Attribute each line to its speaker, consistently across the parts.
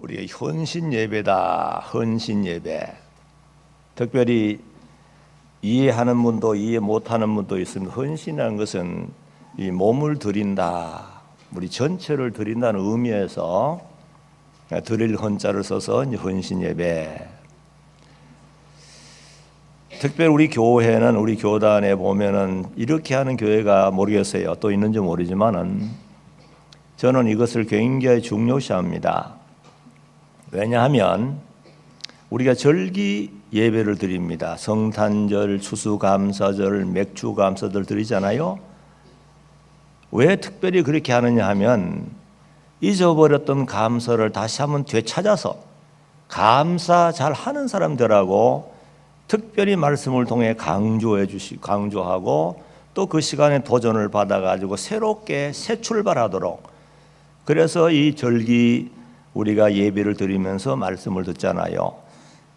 Speaker 1: 우리의 헌신 예배다. 헌신 예배. 특별히 이해하는 분도 이해 못하는 분도 있습니다. 헌신이라는 것은 이 몸을 드린다, 우리 전체를 드린다는 의미에서 드릴 헌자를 써서 헌신 예배. 특별히 우리 교회는, 우리 교단에 보면은 이렇게 하는 교회가 모르겠어요. 또 있는지 모르지만은 저는 이것을 굉장히 중요시합니다. 왜냐하면 우리가 절기 예배를 드립니다. 성탄절, 추수감사절, 맥주감사절 드리잖아요. 왜 특별히 그렇게 하느냐 하면 잊어버렸던 감사를 다시 한번 되찾아서 감사 잘 하는 사람들하고 특별히 말씀을 통해 강조하고 또 그 시간에 도전을 받아가지고 새롭게 새 출발하도록, 그래서 이 절기 우리가 예배를 드리면서 말씀을 듣잖아요.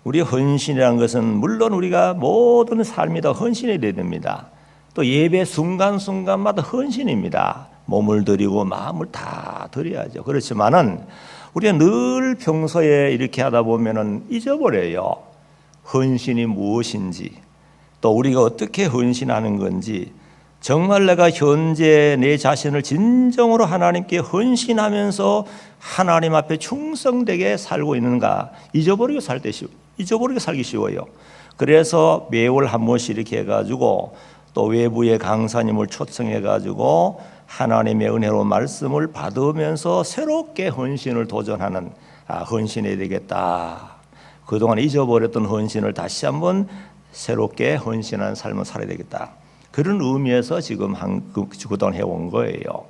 Speaker 1: 우리 헌신이라는 것은 물론 우리가 모든 삶이 다 헌신이 되어야 됩니다. 또 예배 순간순간마다 헌신입니다. 몸을 드리고 마음을 다 드려야죠. 그렇지만은 우리가 늘 평소에 이렇게 하다 보면은 잊어버려요. 헌신이 무엇인지, 또 우리가 어떻게 헌신하는 건지, 정말 내가 현재 내 자신을 진정으로 하나님께 헌신하면서 하나님 앞에 충성되게 살고 있는가, 잊어버리고 살기 쉬워요. 그래서 매월 한 번씩 이렇게 해가지고 또 외부의 강사님을 초청해가지고 하나님의 은혜로 말씀을 받으면서 새롭게 헌신을 도전하는, 헌신해야 되겠다. 그동안 잊어버렸던 헌신을 다시 한번 새롭게 헌신하는 삶을 살아야 되겠다. 그런 의미에서 지금 그동안 해온 거예요.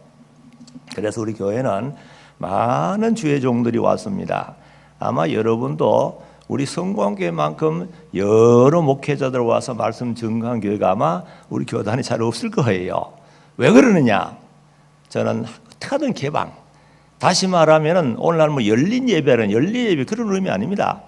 Speaker 1: 그래서 우리 교회는 많은 주의 종들이 왔습니다. 아마 여러분도 우리 성공교회만큼 여러 목회자들 와서 말씀 증거한 교회가 아마 우리 교단에 잘 없을 거예요. 왜 그러느냐? 저는 어떻게든 개방, 다시 말하면 오늘날 열린 예배는 열린 예배 그런 의미 아닙니다.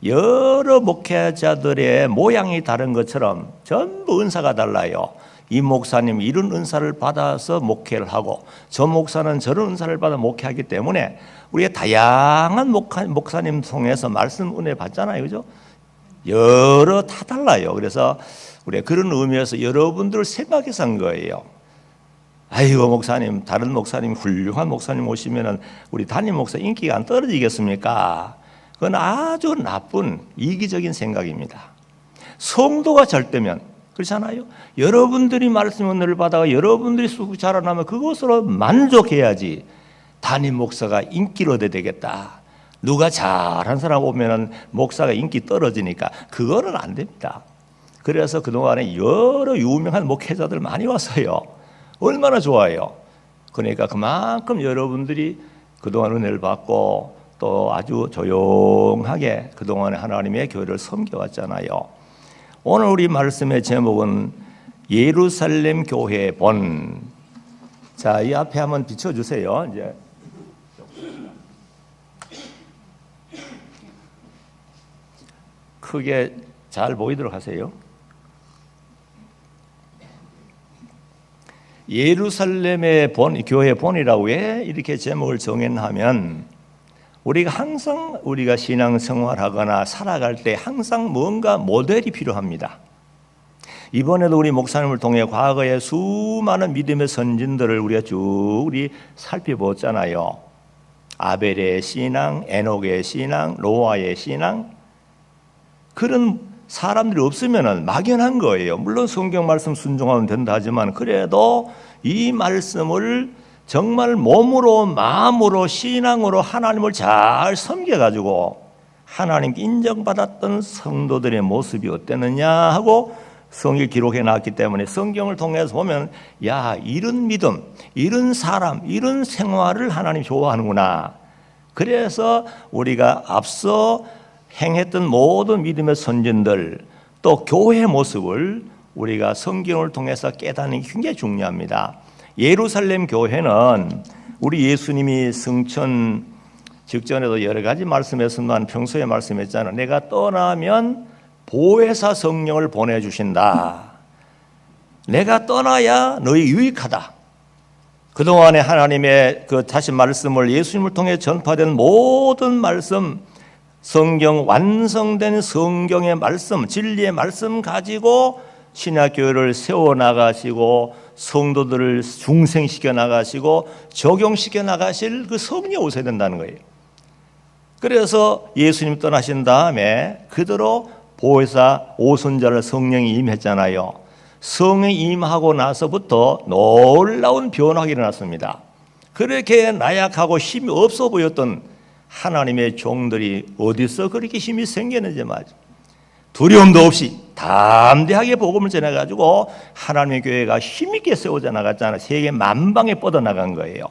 Speaker 1: 여러 목회자들의 모양이 다른 것처럼 전부 은사가 달라요. 이 목사님 이런 은사를 받아서 목회를 하고 저 목사는 저런 은사를 받아 목회하기 때문에 우리가 다양한 목사님 통해서 말씀 은혜 받잖아요. 그죠? 여러 다 달라요. 그래서 우리가 그런 의미에서 여러분들을 생각해서 한 거예요. 아이고 목사님, 다른 목사님, 훌륭한 목사님 오시면은 우리 담임 목사 인기가 안 떨어지겠습니까? 그건 아주 나쁜 이기적인 생각입니다. 성도가 잘 되면, 그렇잖아요. 여러분들이 말씀 은혜를 받아가 여러분들이 쑥 자라나면 그것으로 만족해야지. 담임 목사가 인기를 얻어야 되겠다. 누가 잘한 사람 오면은 목사가 인기 떨어지니까 그거는 안 됩니다. 그래서 그동안에 여러 유명한 목회자들 많이 왔어요. 얼마나 좋아요. 그러니까 그만큼 여러분들이 그동안 은혜를 받고 또 아주 조용하게 그동안에 하나님의 교회를 섬겨왔잖아요. 오늘 우리 말씀의 제목은 예루살렘 교회 본. 자, 이 앞에 한번 비춰주세요. 이제 크게 잘 보이도록 하세요. 예루살렘의 본, 교회 본이라고 왜 이렇게 제목을 정했냐면 우리가 항상 우리가 신앙생활하거나 살아갈 때 항상 뭔가 모델이 필요합니다. 이번에도 우리 목사님을 통해 과거의 수많은 믿음의 선진들을 우리가 쭉 살펴보았잖아요. 아벨의 신앙, 에녹의 신앙, 노아의 신앙. 그런 사람들이 없으면 막연한 거예요. 물론 성경 말씀 순종하면 된다 하지만 그래도 이 말씀을 정말 몸으로 마음으로 신앙으로 하나님을 잘 섬겨가지고 하나님께 인정받았던 성도들의 모습이 어땠느냐 하고 성경을 기록해 놨기 때문에 성경을 통해서 보면 야, 이런 믿음, 이런 사람, 이런 생활을 하나님 좋아하는구나. 그래서 우리가 앞서 행했던 모든 믿음의 선진들 또 교회의 모습을 우리가 성경을 통해서 깨닫는 게 굉장히 중요합니다. 예루살렘 교회는 우리 예수님이 승천 직전에도 여러 가지 말씀했지만 평소에 말씀했잖아요. 내가 떠나면 보혜사 성령을 보내주신다. 내가 떠나야 너희 유익하다. 그동안에 하나님의 그 다시 말씀을 예수님을 통해 전파된 모든 말씀, 성경 완성된 성경의 말씀, 진리의 말씀 가지고 신약교회를 세워나가시고 성도들을 중생시켜 나가시고 적용시켜 나가실 그 성령이 오셔야 된다는 거예요. 그래서 예수님 떠나신 다음에 그대로 보혜사 오순절 성령이 임했잖아요. 성령이 임하고 나서부터 놀라운 변화가 일어났습니다. 그렇게 나약하고 힘이 없어 보였던 하나님의 종들이 어디서 그렇게 힘이 생겼는지 말이죠. 두려움도 없이 담대하게 복음을 전해가지고 하나님의 교회가 힘있게 세워져 나갔잖아요. 세계 만방에 뻗어나간 거예요.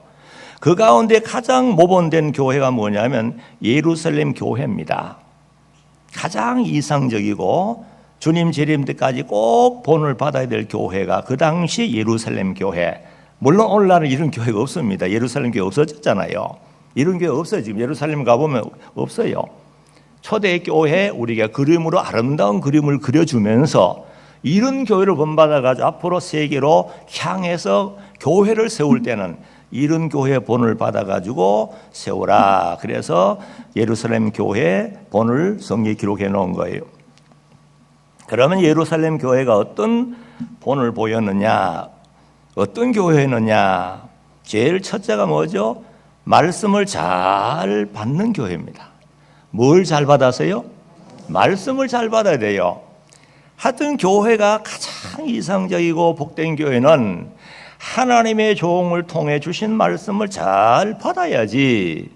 Speaker 1: 그 가운데 가장 모범된 교회가 뭐냐면 예루살렘 교회입니다. 가장 이상적이고 주님 재림 때까지 꼭 본을 받아야 될 교회가 그 당시 예루살렘 교회. 물론 오늘날은 이런 교회가 없습니다. 예루살렘 교회 없어졌잖아요. 이런 교회 없어요. 지금 예루살렘 가보면 없어요. 초대 교회 우리가 그림으로 아름다운 그림을 그려주면서 이런 교회를 본받아가지고 앞으로 세계로 향해서 교회를 세울 때는 이런 교회 본을 받아가지고 세우라. 그래서 예루살렘 교회 본을 성경에 기록해 놓은 거예요. 그러면 예루살렘 교회가 어떤 본을 보였느냐, 어떤 교회였느냐? 제일 첫째가 뭐죠? 말씀을 잘 받는 교회입니다. 뭘 잘 받았어요? 말씀을 잘 받아야 돼요. 하여튼 교회가 가장 이상적이고 복된 교회는 하나님의 종을 통해 주신 말씀을 잘 받아야지,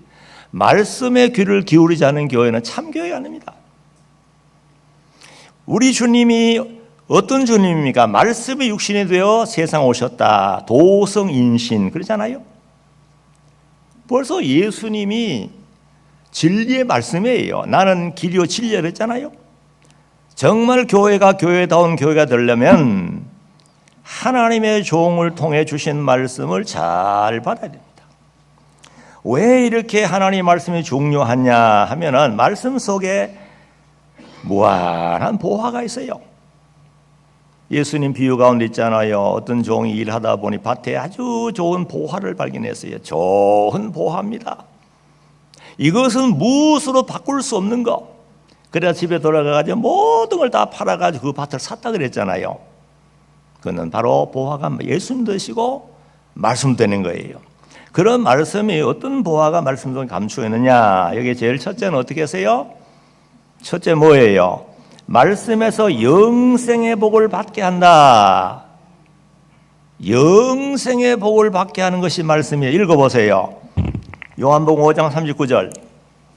Speaker 1: 말씀의 귀를 기울이지 않은 교회는 참 교회가 아닙니다. 우리 주님이 어떤 주님입니까? 말씀이 육신이 되어 세상 오셨다. 도성인신 그러잖아요. 벌써 예수님이 진리의 말씀이에요. 나는 길이요 진리라 했잖아요. 정말 교회가 교회다운 교회가 되려면 하나님의 종을 통해 주신 말씀을 잘 받아야 됩니다. 왜 이렇게 하나님의 말씀이 중요하냐 하면은 말씀 속에 무한한 보화가 있어요. 예수님 비유 가운데 있잖아요. 어떤 종이 일하다 보니 밭에 아주 좋은 보화를 발견했어요. 좋은 보화입니다. 이것은 무엇으로 바꿀 수 없는 거. 그래서 집에 돌아가가지고 모든 걸 다 팔아가지고 그 밭을 샀다 그랬잖아요. 그는 바로 보화가 예수님 되시고 말씀 되는 거예요. 그런 말씀이 어떤 보화가 말씀 속에 감추어 있느냐. 여기 제일 첫째는 어떻게 하세요? 첫째 뭐예요? 말씀에서 영생의 복을 받게 한다. 영생의 복을 받게 하는 것이 말씀이에요. 읽어보세요. 요한복음 5장 39절.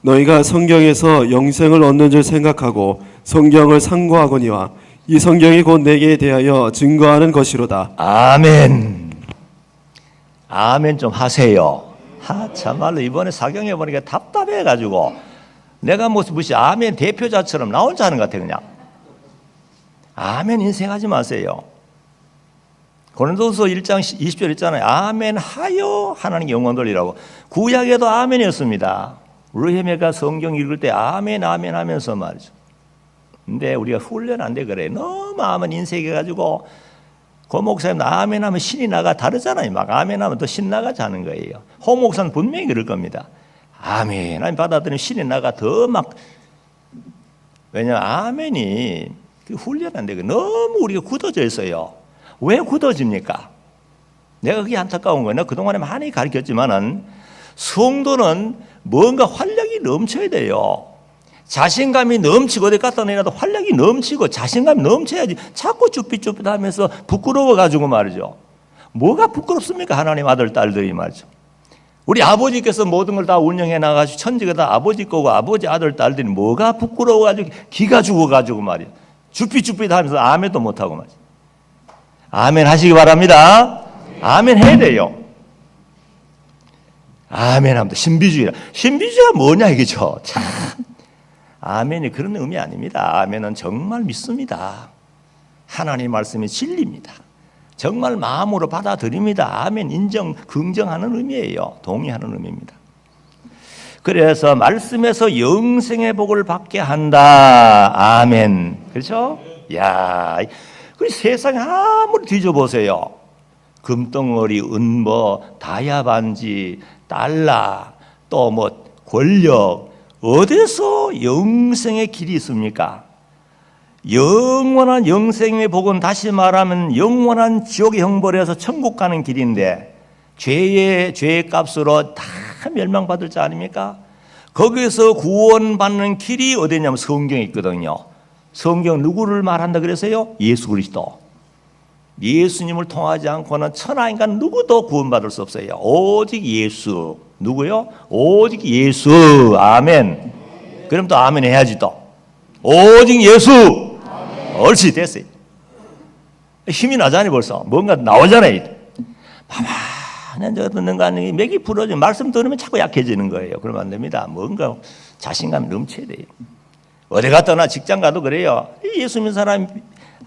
Speaker 2: 너희가 성경에서 영생을 얻는 줄 생각하고 성경을 상고하거니와 이 성경이 곧 내게 대하여 증거하는 것이로다.
Speaker 1: 아멘. 아멘 좀 하세요. 참말로 이번에 사경해 보니까 답답해가지고 내가 무슨 아멘 대표자처럼 나 혼자 하는 것 같아. 그냥 아멘 인생하지 마세요. 고린도서 1장 20절 있잖아요. 아멘 하여 하나님 영광 돌리라고. 구약에도 아멘이었습니다. 르헤메가 성경 읽을 때 아멘 아멘 하면서 말이죠. 근데 우리가 훈련 안 돼 그래. 너무 아멘 인색해가지고 고 목사님 아멘 하면 신이 나가 다르잖아요. 막 아멘 하면 더 신 나가지 않은 거예요. 홍 목사는 분명히 그럴 겁니다. 아멘 하면 받아들이면 신이 나가 더 막. 왜냐하면 아멘이 훈련 안 되고 너무 우리가 굳어져 있어요. 왜 굳어집니까? 내가 그게 안타까운 거예요. 그동안에 많이 가르쳤지만은 성도는 뭔가 활력이 넘쳐야 돼요. 자신감이 넘치고 어디 갖다 내놔도 활력이 넘치고 자신감이 넘쳐야지. 자꾸 쭈삣쭈삣하면서 부끄러워가지고 말이죠. 뭐가 부끄럽습니까? 하나님 아들 딸들이 말이죠. 우리 아버지께서 모든 걸 다 운영해 나가시고 천지가 다 아버지 거고 아버지 아들 딸들이 뭐가 부끄러워가지고 기가 죽어가지고 말이에요. 쭈삣쭈삣하면서 아멘도 못하고 말이죠. 아멘 하시기 바랍니다. 아멘 해야 돼요. 아멘 합니다. 신비주의라. 신비주의가 뭐냐 이거죠. 참. 아멘이 그런 의미 아닙니다. 아멘은 정말 믿습니다. 하나님 말씀이 진리입니다. 정말 마음으로 받아들입니다. 아멘 인정, 긍정하는 의미예요. 동의하는 의미입니다. 그래서 말씀에서 영생의 복을 받게 한다. 아멘. 그렇죠? 야, 그 세상에 아무리 뒤져보세요. 금덩어리, 은뭐, 다이아 반지, 달러, 또 뭐 권력, 어디서 영생의 길이 있습니까? 영원한 영생의 복은 다시 말하면 영원한 지옥의 형벌에서 천국 가는 길인데 죄의 값으로 다 멸망받을 자 아닙니까? 거기서 구원받는 길이 어디냐면 성경에 있거든요. 성경 누구를 말한다 그랬어요? 예수 그리스도. 예수님을 통하지 않고는 천하인간 누구도 구원받을 수 없어요. 오직 예수. 누구요? 오직 예수. 아멘. 그럼 또 아멘 해야지 또. 오직 예수. 옳지, 됐어요. 힘이 나잖아요 벌써. 뭔가 나오잖아요. 봐봐, 저 듣는 거 아니니 맥이 풀어지면 말씀 들으면 자꾸 약해지는 거예요. 그러면 안 됩니다. 뭔가 자신감이 넘쳐야 돼요. 어디 갔거나 직장 가도 그래요. 예수 믿는 사람이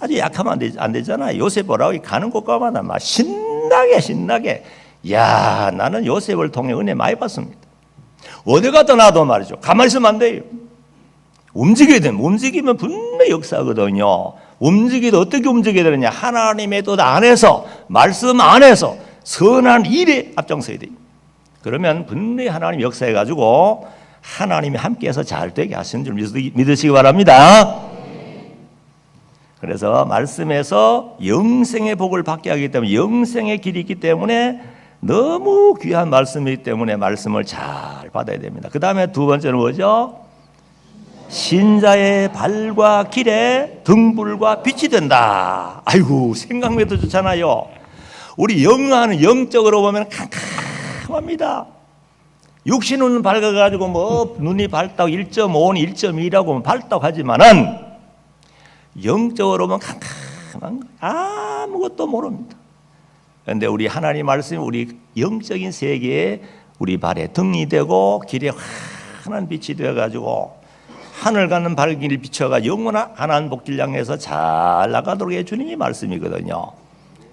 Speaker 1: 아주 약하면 안 되잖아요. 요셉 보라고 가는 곳가마다 막 신나게 야, 나는 요셉을 통해 은혜 많이 받습니다. 어디 갔다 나도 말이죠. 가만히 있으면 안 돼요. 움직여야 됩니다. 움직이면 분명히 역사거든요. 움직이도 어떻게 움직여야 되느냐. 하나님의 뜻 안에서, 말씀 안에서 선한 일에 앞장서야 돼요. 그러면 분명히 하나님 역사해가지고 하나님이 함께해서 잘 되게 하시는 줄 믿으시기 바랍니다. 그래서 말씀에서 영생의 복을 받게 하기 때문에 영생의 길이 있기 때문에 너무 귀한 말씀이기 때문에 말씀을 잘 받아야 됩니다. 그 다음에 두 번째는 뭐죠? 신자의 발과 길에 등불과 빛이 된다. 아이고 생각해도 좋잖아요. 우리 영하는 영적으로 보면 캄캄합니다. 육신은 밝아가지고 뭐 눈이 밝다고 1.5는 1.2라고 밝다고 하지만은 영적으로 보면 캄캄한 거예요. 아무것도 모릅니다. 그런데 우리 하나님 말씀이 우리 영적인 세계에 우리 발에 등이 되고 길에 환한 빛이 되어가지고 하늘 가는 발길을 비춰가 영원한 하나님 복길 향해서 잘 나가도록 해 주님이 말씀이거든요.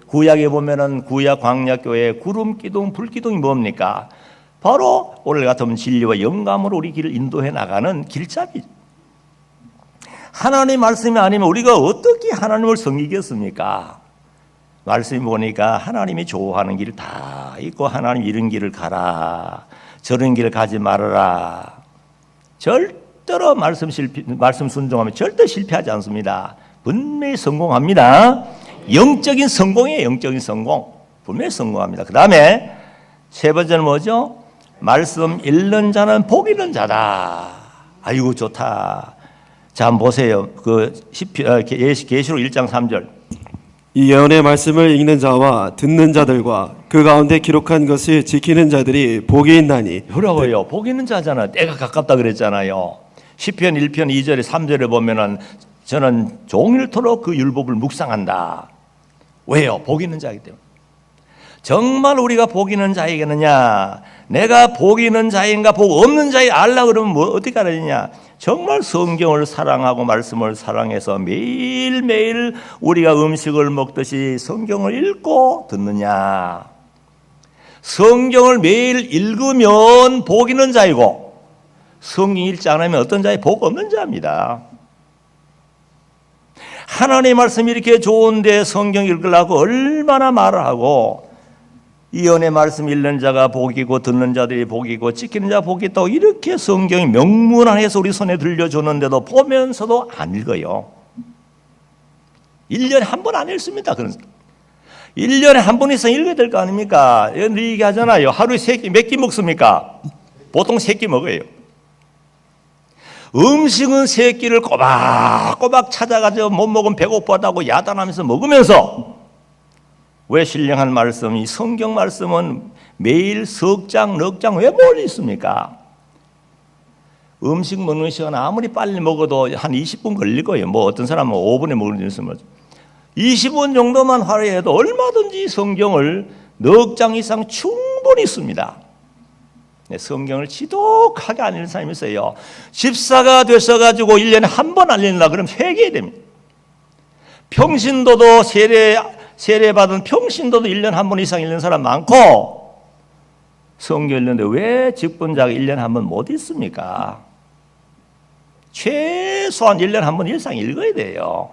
Speaker 1: 구약에 보면은 구약 광야교회 구름 기둥, 불 기둥이 뭡니까? 바로 오늘 같으면 진리와 영감으로 우리 길을 인도해 나가는 길잡이죠. 하나님 말씀이 아니면 우리가 어떻게 하나님을 섬기겠습니까? 말씀이 보니까 하나님이 좋아하는 길 다 있고 하나님 이런 길을 가라, 저런 길을 가지 말아라. 절대로 말씀 순종하면 절대 실패하지 않습니다. 분명히 성공합니다. 영적인 성공이에요. 영적인 성공. 분명히 성공합니다. 그 다음에 세 번째는 뭐죠? 말씀 읽는 자는 복 있는 자다. 아이고 좋다. 자 한번 보세요. 계시록 1장 3절.
Speaker 2: 이 예언의 말씀을 읽는 자와 듣는 자들과 그 가운데 기록한 것을 지키는 자들이 복이 있나니.
Speaker 1: 뭐라고요? 복 있는 자잖아. 때가 가깝다 그랬잖아요. 시편 1편 2절에 3절에 보면은 저는 종일토록 그 율법을 묵상한다. 왜요? 복 있는 자이기 때문에. 정말 우리가 복 있는 자이겠느냐? 내가 복 있는 자인가 복 없는 자이 알라 그러면 뭐 어떻게 알아야 정말 성경을 사랑하고 말씀을 사랑해서 매일매일 우리가 음식을 먹듯이 성경을 읽고 듣느냐? 성경을 매일 읽으면 복 있는 자이고 성경 읽지 않으면 어떤 자이 복 없는 자입니다. 하나님의 말씀이 이렇게 좋은데 성경 읽으려고 얼마나 말을 하고 이 연의 말씀 읽는 자가 복이고 듣는 자들이 복이고 지키는 자가 복이 있다고 이렇게 성경이 명문안에서 우리 손에 들려줬는데도 보면서도 안 읽어요. 1년에 한 번 안 읽습니다. 1년에 한 번 이상 읽어야 될 거 아닙니까? 늘 얘기하잖아요. 하루에 몇 끼 먹습니까? 보통 3끼 먹어요. 음식은 3끼를 꼬박꼬박 찾아가지고 못 먹으면 배고프다고 야단하면서 먹으면서 왜 신령한 말씀이 성경 말씀은 매일 석 장, 넉 장 왜 못 읽습니까? 음식 먹는 시간 아무리 빨리 먹어도 한 20분 걸릴 거예요. 뭐 어떤 사람은 5분에 먹을 수 있으면 20분 정도만 할애해도 얼마든지 성경을 넉 장 이상 충분히 씁니다. 성경을 지독하게 안 읽는 사람이 있어요. 집사가 되셔가지고 1년에 한 번 안 읽는다 그러면 회개해야 됩니다. 평신도도 세례받은 평신도도 1년에 한 번 이상 읽는 사람 많고 성경 읽는데 왜 직분자가 1년에 한 번 못 읽습니까? 최소한 1년에 한 번 이상 읽어야 돼요.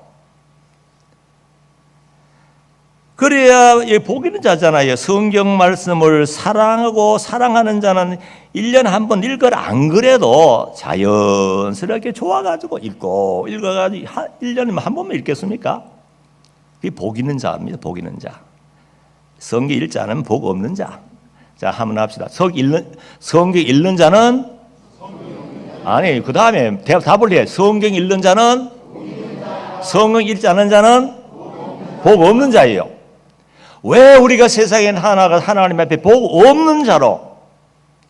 Speaker 1: 그래야 복 있는 자잖아요. 성경 말씀을 사랑하고 사랑하는 자는 1년에 한 번 읽어라. 안 그래도 자연스럽게 좋아가지고 읽어가지고 1년에 한 번만 읽겠습니까? 그게 복 있는 자입니다. 복 있는 자. 성경 읽지 않으면 복 없는 자. 자, 한번 합시다. 성경 읽는 자는 아니, 그 다음에 답을 해. 성경 읽는 자는 성경 읽지 않는 자는 복 없는 자예요. 왜 우리가 세상에 하나님 앞에 복 없는 자로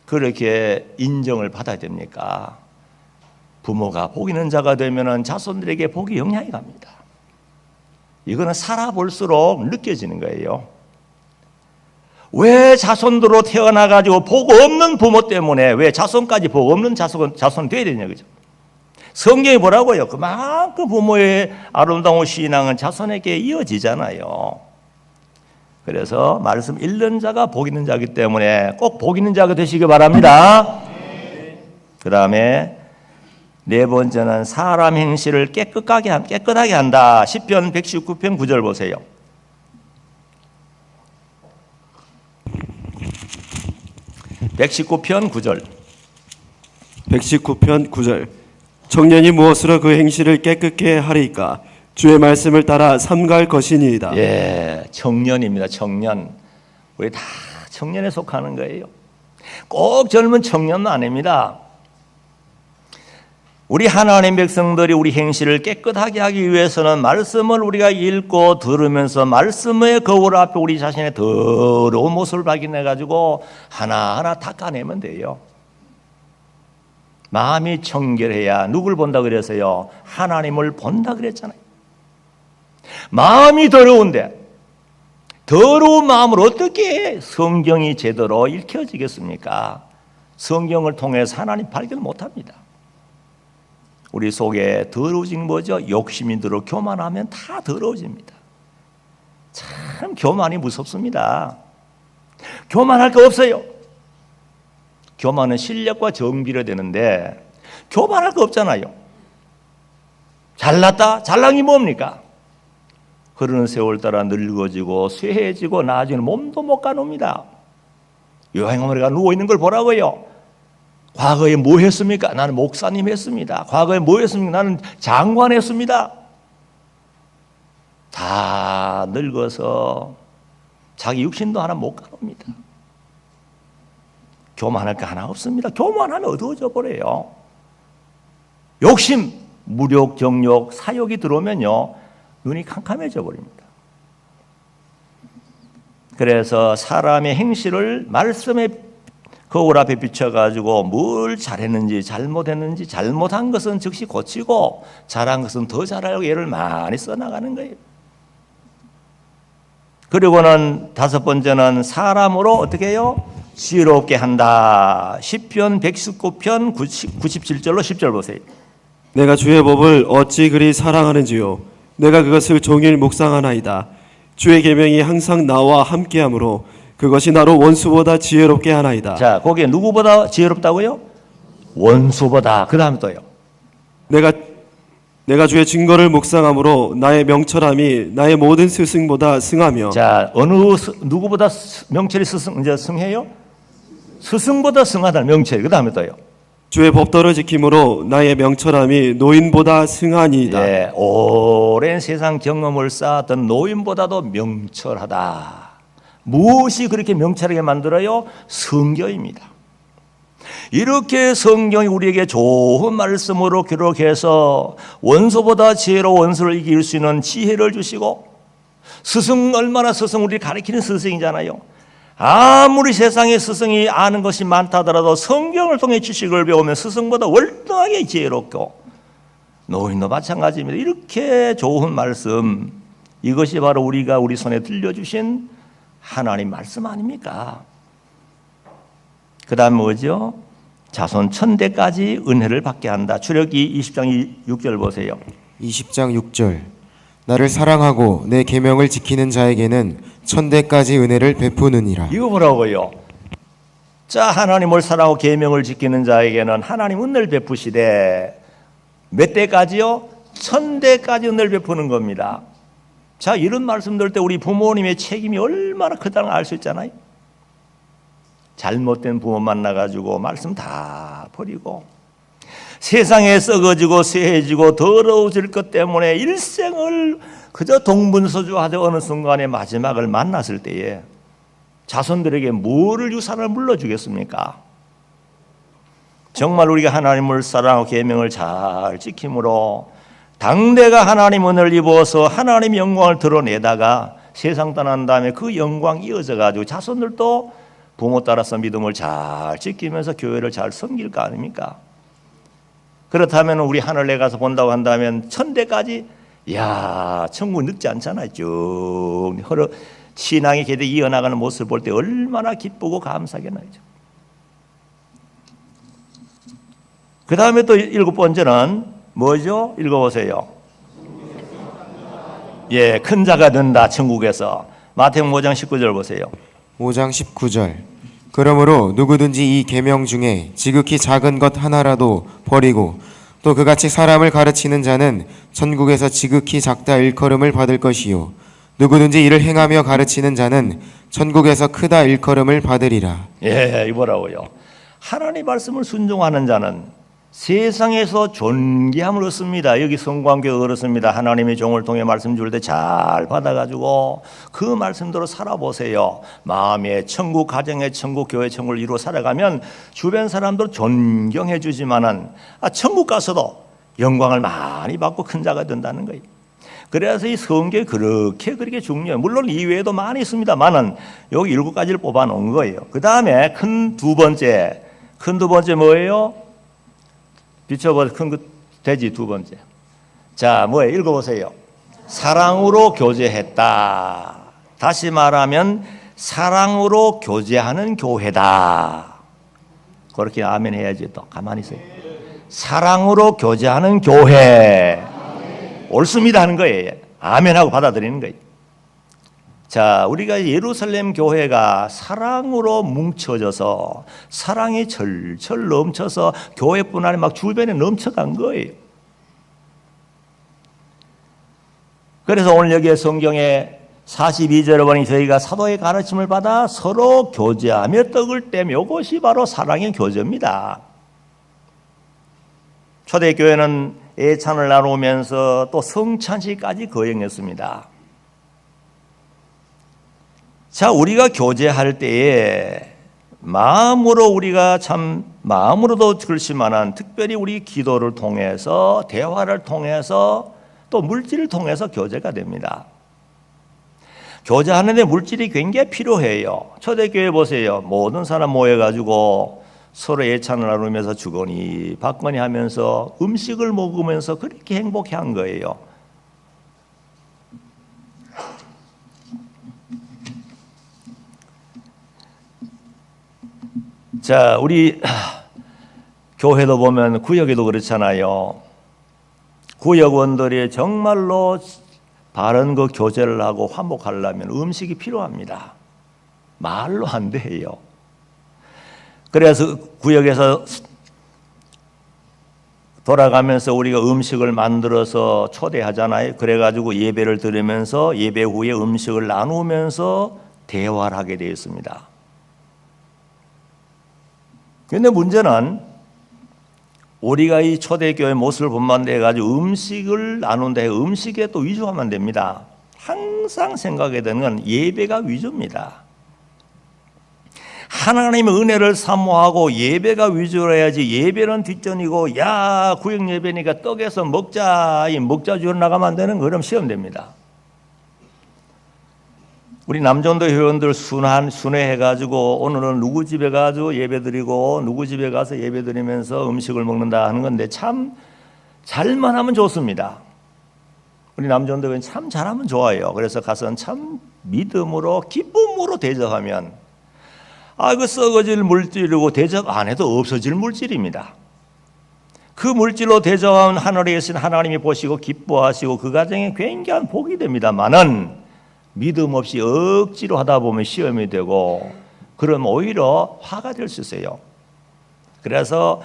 Speaker 1: 그렇게 인정을 받아야 됩니까? 부모가 복 있는 자가 되면 자손들에게 복이 영향이 갑니다. 이거는 살아볼수록 느껴지는 거예요. 왜 자손으로 태어나가지고 복 없는 부모 때문에 왜 자손까지 복 없는 자손 돼야 되냐, 그죠? 성경이 뭐라고요? 그만큼 부모의 아름다운 신앙은 자손에게 이어지잖아요. 그래서 말씀 읽는 자가 복 있는 자이기 때문에 꼭 복 있는 자가 되시기 바랍니다. 그 다음에 네 번째는 사람 행실을 깨끗하게 한다. 시편 119편 9절 보세요. (119편 9절)
Speaker 2: 119편 9절. 청년이 무엇으로 그 행실을 깨끗게 하리까? 주의 말씀을 따라 삼갈 것이니이다.
Speaker 1: 예, 청년입니다. 청년. 우리 다 청년에 속하는 거예요. 꼭 젊은 청년은 아닙니다. 우리 하나님 백성들이 우리 행실을 깨끗하게 하기 위해서는 말씀을 우리가 읽고 들으면서 말씀의 거울 앞에 우리 자신의 더러운 모습을 발견해가지고 하나하나 닦아내면 돼요. 마음이 청결해야 누굴 본다 그래서요? 하나님을 본다 그랬잖아요. 마음이 더러운데 더러운 마음을 어떻게 성경이 제대로 읽혀지겠습니까? 성경을 통해서 하나님 발견을 못합니다. 우리 속에 더러워진 뭐죠? 욕심이 들어 교만하면 다 더러워집니다. 참 교만이 무섭습니다. 교만할 거 없어요. 교만은 실력과 정비로 되는데 교만할 거 없잖아요. 잘났다? 잘난 게 뭡니까? 흐르는 세월 따라 늙어지고 쇠해지고 나중에는 몸도 못 가눕니다. 요양원에 누워있는 걸 보라고요. 과거에 뭐 했습니까? 나는 목사님 했습니다. 과거에 뭐 했습니까? 나는 장관 했습니다. 다 늙어서 자기 육신도 하나 못 가눕니다. 교만할 거 하나 없습니다. 교만하면 어두워져 버려요. 욕심, 무력, 정욕, 사욕이 들어오면요 눈이 캄캄해져 버립니다. 그래서 사람의 행실을 말씀의 거울 앞에 비춰가지고 뭘 잘했는지 잘못했는지 잘못한 것은 즉시 고치고 잘한 것은 더 잘하려고 애를 많이 써나가는 거예요. 그리고는 다섯 번째는 사람으로 어떻게 해요? 지혜롭게 한다. 시편 119편 97절로 10절 보세요.
Speaker 2: 내가 주의 법을 어찌 그리 사랑하는지요. 내가 그것을 종일 묵상하나이다. 주의 계명이 항상 나와 함께하므로 그것이 나로 원수보다 지혜롭게 하나이다.
Speaker 1: 자, 거기에 누구보다 지혜롭다고요? 원수보다. 그 다음에 또요.
Speaker 2: 내가 주의 증거를 묵상함으로 나의 명철함이 나의 모든 스승보다 승하며.
Speaker 1: 자, 누구보다 명철이 승해요? 스승보다 승하다는 명철이. 그 다음에 또요.
Speaker 2: 주의 법도를 지킴으로 나의 명철함이 노인보다 승하니이다.
Speaker 1: 예, 오랜 세상 경험을 쌓았던 노인보다도 명철하다. 무엇이 그렇게 명철하게 만들어요? 성경입니다. 이렇게 성경이 우리에게 좋은 말씀으로 기록해서 원수보다 지혜로운 원수를 이길 수 있는 지혜를 주시고, 스승 얼마나 스승 우리 가르치는 스승이잖아요. 아무리 세상에 스승이 아는 것이 많다 하더라도 성경을 통해 지식을 배우면 스승보다 월등하게 지혜롭고, 노인도 마찬가지입니다. 이렇게 좋은 말씀, 이것이 바로 우리가 우리 손에 들려주신 하나님 말씀 아닙니까? 그 다음 뭐죠? 자손 천대까지 은혜를 받게 한다. 출애굽기 20장 6절 보세요.
Speaker 3: 20장 6절. 나를 사랑하고 내 계명을 지키는 자에게는 천대까지 은혜를 베푸느니라.
Speaker 1: 이거 보라고요. 자, 하나님을 사랑하고 계명을 지키는 자에게는 하나님 은혜를 베푸시되 몇 대까지요? 천대까지 은혜를 베푸는 겁니다. 자, 이런 말씀 들을 때 우리 부모님의 책임이 얼마나 크다는 걸 알 수 있잖아요. 잘못된 부모 만나가지고 말씀 다 버리고 세상에 썩어지고 쇠해지고 더러워질 것 때문에 일생을 그저 동분서주하되 어느 순간에 마지막을 만났을 때에 자손들에게 뭐를 유산을 물려주겠습니까? 정말 우리가 하나님을 사랑하고 계명을 잘 지킴으로 당대가 하나님 은혜를 입어서 하나님의 영광을 드러내다가 세상 떠난 다음에 그 영광이 이어져 가지고 자손들도 부모 따라서 믿음을 잘 지키면서 교회를 잘 섬길 거 아닙니까? 그렇다면 우리 하늘에 가서 본다고 한다면 천대까지 야 천국 늦지 않잖아요. 쭉 신앙이 계속 이어나가는 모습을 볼 때 얼마나 기쁘고 감사하겠나요. 그 다음에 또 7번째는 뭐죠? 읽어보세요. 예, 큰 자가 된다 천국에서. 마태복음 5장 19절 보세요.
Speaker 3: 5장 19절. 그러므로 누구든지 이 계명 중에 지극히 작은 것 하나라도 버리고 또 그같이 사람을 가르치는 자는 천국에서 지극히 작다 일컬음을 받을 것이요 누구든지 이를 행하며 가르치는 자는 천국에서 크다 일컬음을 받으리라.
Speaker 1: 예, 이거라고요. 하나님 말씀을 순종하는 자는 세상에서 존귀함을 얻습니다. 여기 성광교회 얻었습니다. 하나님의 종을 통해 말씀 줄 때 잘 받아가지고 그 말씀대로 살아보세요. 마음의 천국, 가정의 천국, 교회 천국을 이루어 살아가면 주변 사람들 존경해 주지만은 천국 가서도 영광을 많이 받고 큰 자가 된다는 거예요. 그래서 이 성경이 그렇게 중요해요. 물론 이외에도 많이 있습니다만은 여기 7가지를 뽑아 놓은 거예요. 그 다음에 큰 두 번째 뭐예요? 비춰보세요. 큰 돼지 두 번째. 자, 뭐예요? 읽어보세요. 사랑으로 교제했다. 다시 말하면 사랑으로 교제하는 교회다. 그렇게 아멘 해야지. 또 가만히 있어요. 사랑으로 교제하는 교회. 옳습니다 하는 거예요. 아멘하고 받아들이는 거예요. 자, 우리가 예루살렘 교회가 사랑으로 뭉쳐져서 사랑이 철철 넘쳐서 교회뿐 아니라 막 주변에 넘쳐간 거예요. 그래서 오늘 여기에 성경에 42절에 보니 저희가 사도의 가르침을 받아 서로 교제하며 떡을 떼며 이것이 바로 사랑의 교제입니다. 초대교회는 애찬을 나누면서 또 성찬식까지 거행했습니다. 자, 우리가 교제할 때에 마음으로 우리가 참 마음으로도 그렇지만은 특별히 우리 기도를 통해서 대화를 통해서 또 물질을 통해서 교제가 됩니다. 교제하는데 물질이 굉장히 필요해요. 초대교회 보세요. 모든 사람 모여가지고 서로 예찬을 나누면서 주거니 받거니 하면서 음식을 먹으면서 그렇게 행복해한 거예요. 자, 우리 교회도 보면 구역에도 그렇잖아요. 구역원들이 정말로 바른 그 교제를 하고 화목하려면 음식이 필요합니다. 말로 안 돼요. 그래서 구역에서 돌아가면서 우리가 음식을 만들어서 초대하잖아요. 그래가지고 예배를 드리면서 예배 후에 음식을 나누면서 대화를 하게 되어 있습니다. 그런데 문제는 우리가 이 초대교회 모습을 본만대 해가지고 음식을 나눈다 해 음식에 또 위주하면 됩니다. 항상 생각해야 되는 건 예배가 위주입니다. 하나님의 은혜를 사모하고 예배가 위주로 해야지 예배는 뒷전이고 야 구역 예배니까 떡에서 먹자 이 먹자 주로 나가면 안 되는 거 그럼 시험됩니다. 우리 남전도 회원들 순회해가지고 오늘은 누구 집에 가서 예배드리고 누구 집에 가서 예배드리면서 음식을 먹는다 하는 건데 참 잘만 하면 좋습니다. 우리 남전도 회원 참 잘하면 좋아요. 그래서 가서는 참 믿음으로 기쁨으로 대접하면 그 썩어질 물질이고 대접 안 해도 없어질 물질입니다. 그 물질로 대접하면 하늘에 계신 하나님이 보시고 기뻐하시고 그 가정에 굉장한 복이 됩니다만은 믿음 없이 억지로 하다 보면 시험이 되고 그럼 오히려 화가 될 수 있어요. 그래서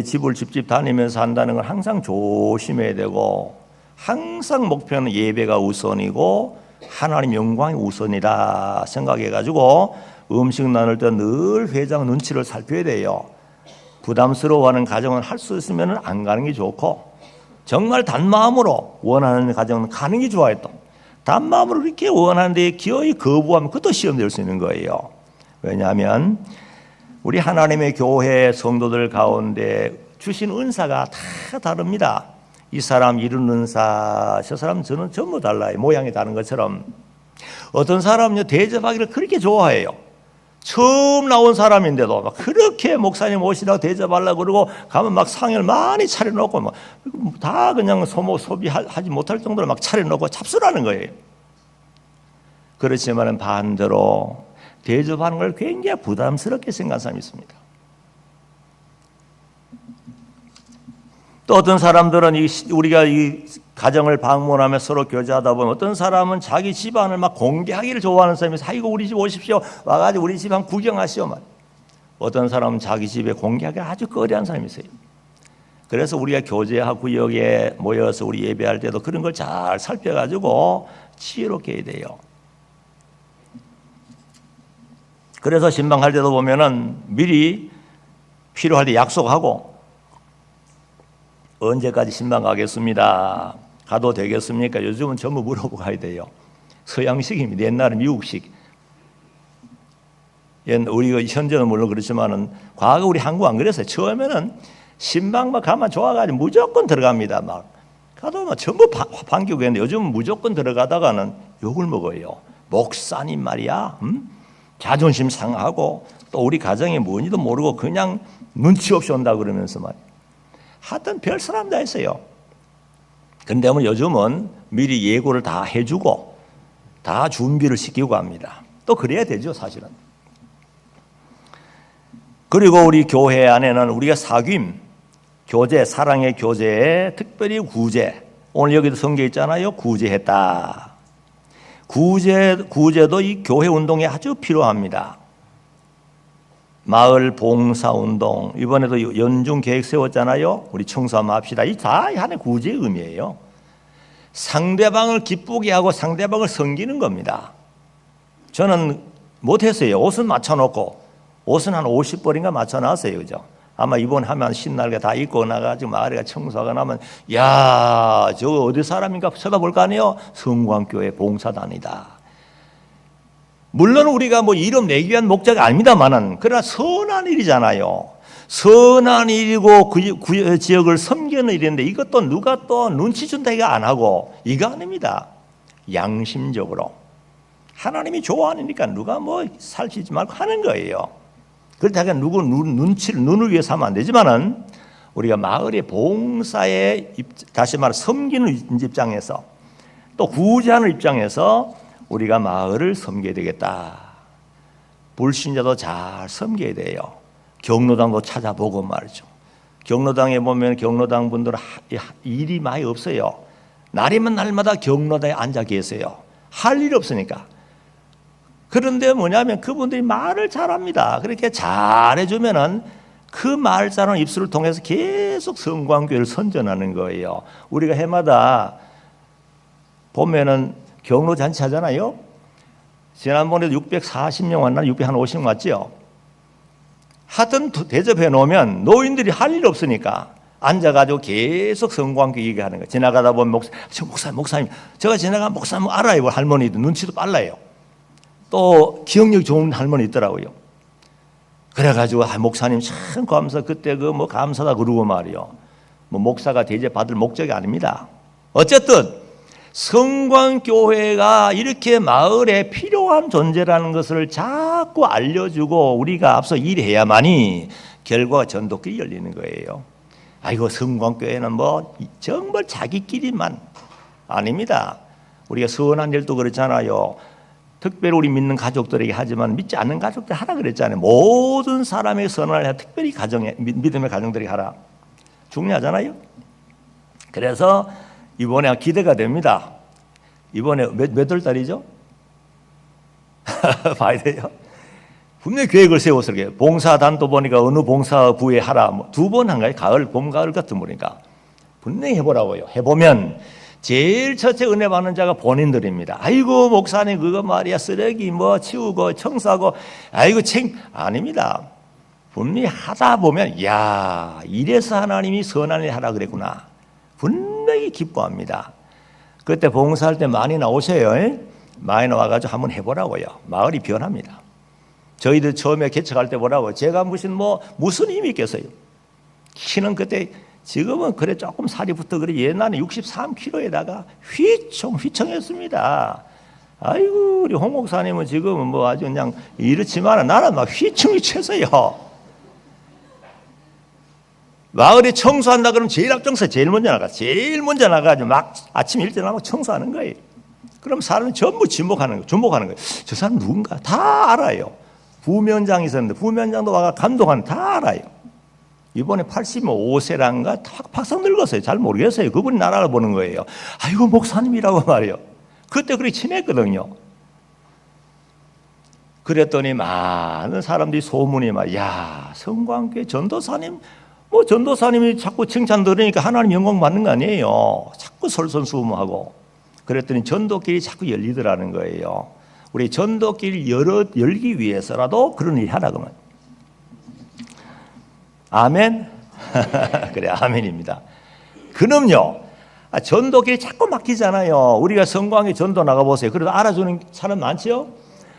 Speaker 1: 집을 집집 다니면서 한다는 건 항상 조심해야 되고 항상 목표는 예배가 우선이고 하나님 영광이 우선이다 생각해가지고 음식 나눌 때 늘 회장 눈치를 살펴야 돼요. 부담스러워하는 가정은 할 수 있으면 안 가는 게 좋고, 정말 단마음으로 원하는 가정은 가는 게 좋아요. 또 단마음으로 이렇게 원하는데 기어이 거부하면 그것도 시험될 수 있는 거예요. 왜냐하면 우리 하나님의 교회 성도들 가운데 주신 은사가 다 다릅니다. 이 사람 이런 은사, 저 사람 저는 전부 달라요. 모양이 다른 것처럼. 어떤 사람은요, 대접하기를 그렇게 좋아해요. 처음 나온 사람인데도 막 그렇게 목사님 오시라고 대접하려고 그러고 가면 막 상을 많이 차려놓고 막 다 그냥 소비하지 못할 정도로 막 차려놓고 잡수라는 거예요. 그렇지만 반대로 대접하는 걸 굉장히 부담스럽게 생각하는 사람이 있습니다. 또 어떤 사람들은 우리가 이 가정을 방문하며 서로 교제하다 보면 어떤 사람은 자기 집안을 막 공개하기를 좋아하는 사람이 있어요. 아이고 우리 집 오십시오. 와가지고 우리 집안 구경하시오. 어떤 사람은 자기 집에 공개하기를 아주 꺼려하는 사람이 있어요. 그래서 우리가 교제하고 구역에 모여서 우리 예배할 때도 그런 걸 잘 살펴가지고 지혜롭게 해야 돼요. 그래서 신방할 때도 보면은 미리 필요할 때 약속하고 언제까지 신방 가겠습니다. 가도 되겠습니까? 요즘은 전부 물어보고 가야 돼요. 서양식입니다. 옛날은 미국식. 우리가 현재는 물론 그렇지만은 과거 우리 한국 안 그랬어요. 처음에는 신방만 가면 좋아가지고 무조건 들어갑니다. 막 가도 막 전부 반기고 했는데 요즘은 무조건 들어가다가는 욕을 먹어요. 목사님 말이야. 자존심 상하고 또 우리 가정이 뭔지도 모르고 그냥 눈치 없이 온다 그러면서 말이야. 하여튼 별 사람 다 있어요. 근데 요즘은 미리 예고를 다 해주고 다 준비를 시키고 합니다. 또 그래야 되죠, 사실은. 그리고 우리 교회 안에는 우리가 사귐, 교제, 사랑의 교제에 특별히 구제. 오늘 여기도 성경에 있잖아요. 구제했다. 구제도 이 교회 운동에 아주 필요합니다. 마을 봉사 운동, 이번에도 연중 계획 세웠잖아요. 우리 청소 한번 합시다. 이 다 하나의 구제의 의미예요. 상대방을 기쁘게 하고 상대방을 섬기는 겁니다. 저는 못했어요. 옷은 맞춰놓고 옷은 한 50벌인가 맞춰놨어요. 그죠? 아마 이번 하면 신나게 다 입고 나가지고 마을에 청소하고 나면 야, 저 어디 사람인가 쳐다볼 거 아니에요? 성광교회 봉사단이다. 물론 우리가 뭐 이름 내기 위한 목적이 아닙니다만은 그러나 선한 일이잖아요. 선한 일이고 그 지역을 섬기는 일인데 이것도 누가 또 눈치 준다 이거 안 하고 이거 아닙니다. 양심적으로 하나님이 좋아하니까 누가 뭐 살피지 말고 하는 거예요. 그렇다고 누구 눈을 위해서 하면 안 되지만은 우리가 마을의 봉사에 다시 말해 섬기는 입장에서 또 구제하는 입장에서 우리가 마을을 섬겨야 되겠다. 불신자도 잘 섬겨야 돼요. 경로당도 찾아보고 말이죠. 경로당에 보면 경로당 분들은 일이 많이 없어요. 날이면 날마다 경로당에 앉아 계세요. 할 일이 없으니까. 그런데 뭐냐면 그분들이 말을 잘합니다. 그렇게 잘해주면은 그 말 잘하는 입술을 통해서 계속 성광교회를 선전하는 거예요. 우리가 해마다 보면은 경로잔치 하잖아요. 지난번에도 640명 왔나? 650명 왔죠. 하여튼 대접해 놓으면 노인들이 할 일 없으니까 앉아가지고 계속 성광교 얘기하는 거예요. 지나가다 보면 목사님, 제가 지나가면 목사님 알아요. 할머니도 눈치도 빨라요. 또 기억력이 좋은 할머니 있더라고요. 그래가지고 목사님 참 감사, 그때 그 뭐 감사다 그러고 말이요. 뭐 목사가 대접 받을 목적이 아닙니다. 어쨌든 성광교회가 이렇게 마을에 필요한 존재라는 것을 자꾸 알려주고 우리가 앞서 일해야만이 결과가 전도끼리 열리는 거예요. 아이고 성광교회는 뭐 정말 자기끼리만 아닙니다. 우리가 선한 일도 그렇잖아요. 특별히 우리 믿는 가족들에게 하지만 믿지 않는 가족들 하라 그랬잖아요. 모든 사람의 선언을 해야 특별히 믿음의 가정들에게 하라. 중요하잖아요. 그래서 이번에 기대가 됩니다. 이번에 몇 월 달이죠? 봐야 돼요. 분명히 계획을 세워서 이렇게 봉사단도 보니까 어느 봉사부에 하라. 두 번 한가요? 가을, 봄, 가을 같은 거니까. 분명히 해보라고요. 해보면 제일 첫째 은혜 받는 자가 본인들입니다. 아이고 목사님 그거 말이야 쓰레기 뭐 치우고 청소하고 아이고 아닙니다. 분명히 하다 보면 야 이래서 하나님이 선한 일 하라 그랬구나 분명히 기뻐합니다. 그때 봉사할 때 많이 나오세요. 많이 나와가지고 한번 해보라고요. 마을이 변합니다. 저희들 처음에 개척할 때 뭐라고 제가 무슨 힘이 있겠어요. 키는 그때 지금은 그래 조금 살이 붙어 그래 옛날에 63kg에다가 휘청했습니다. 아이고 우리 홍 목사님은 지금은 뭐 아주 그냥 이렇지만 나는 막 휘청이 쳐서요. 마을에 청소한다 그러면 제일 앞장서 제일 먼저 나가가지고 막 아침 일찍 나면 청소하는 거예요. 그럼 사람이 전부 주목하는 거예요. 저 사람 누군가 다 알아요. 부면장이 있었는데 부면장도 와가 감독하는 다 알아요. 이번에 85세란가 팍팍 늙었어요. 잘 모르겠어요. 그분이 나라를 보는 거예요. 아이고 목사님이라고 말이요. 그때 그렇게 친했거든요. 그랬더니 많은 사람들이 소문이 야 성광교회 전도사님 전도사님이 자꾸 칭찬 들으니까 하나님 영광 받는 거 아니에요. 자꾸 설선수무하고 그랬더니 전도길이 자꾸 열리더라는 거예요. 우리 전도길 열기 위해서라도 그런 일 하라 그러면 아멘? 그래 아멘입니다. 그럼요. 전도길이 자꾸 막히잖아요. 우리가 성광에 전도 나가보세요. 그래도 알아주는 사람 많지요?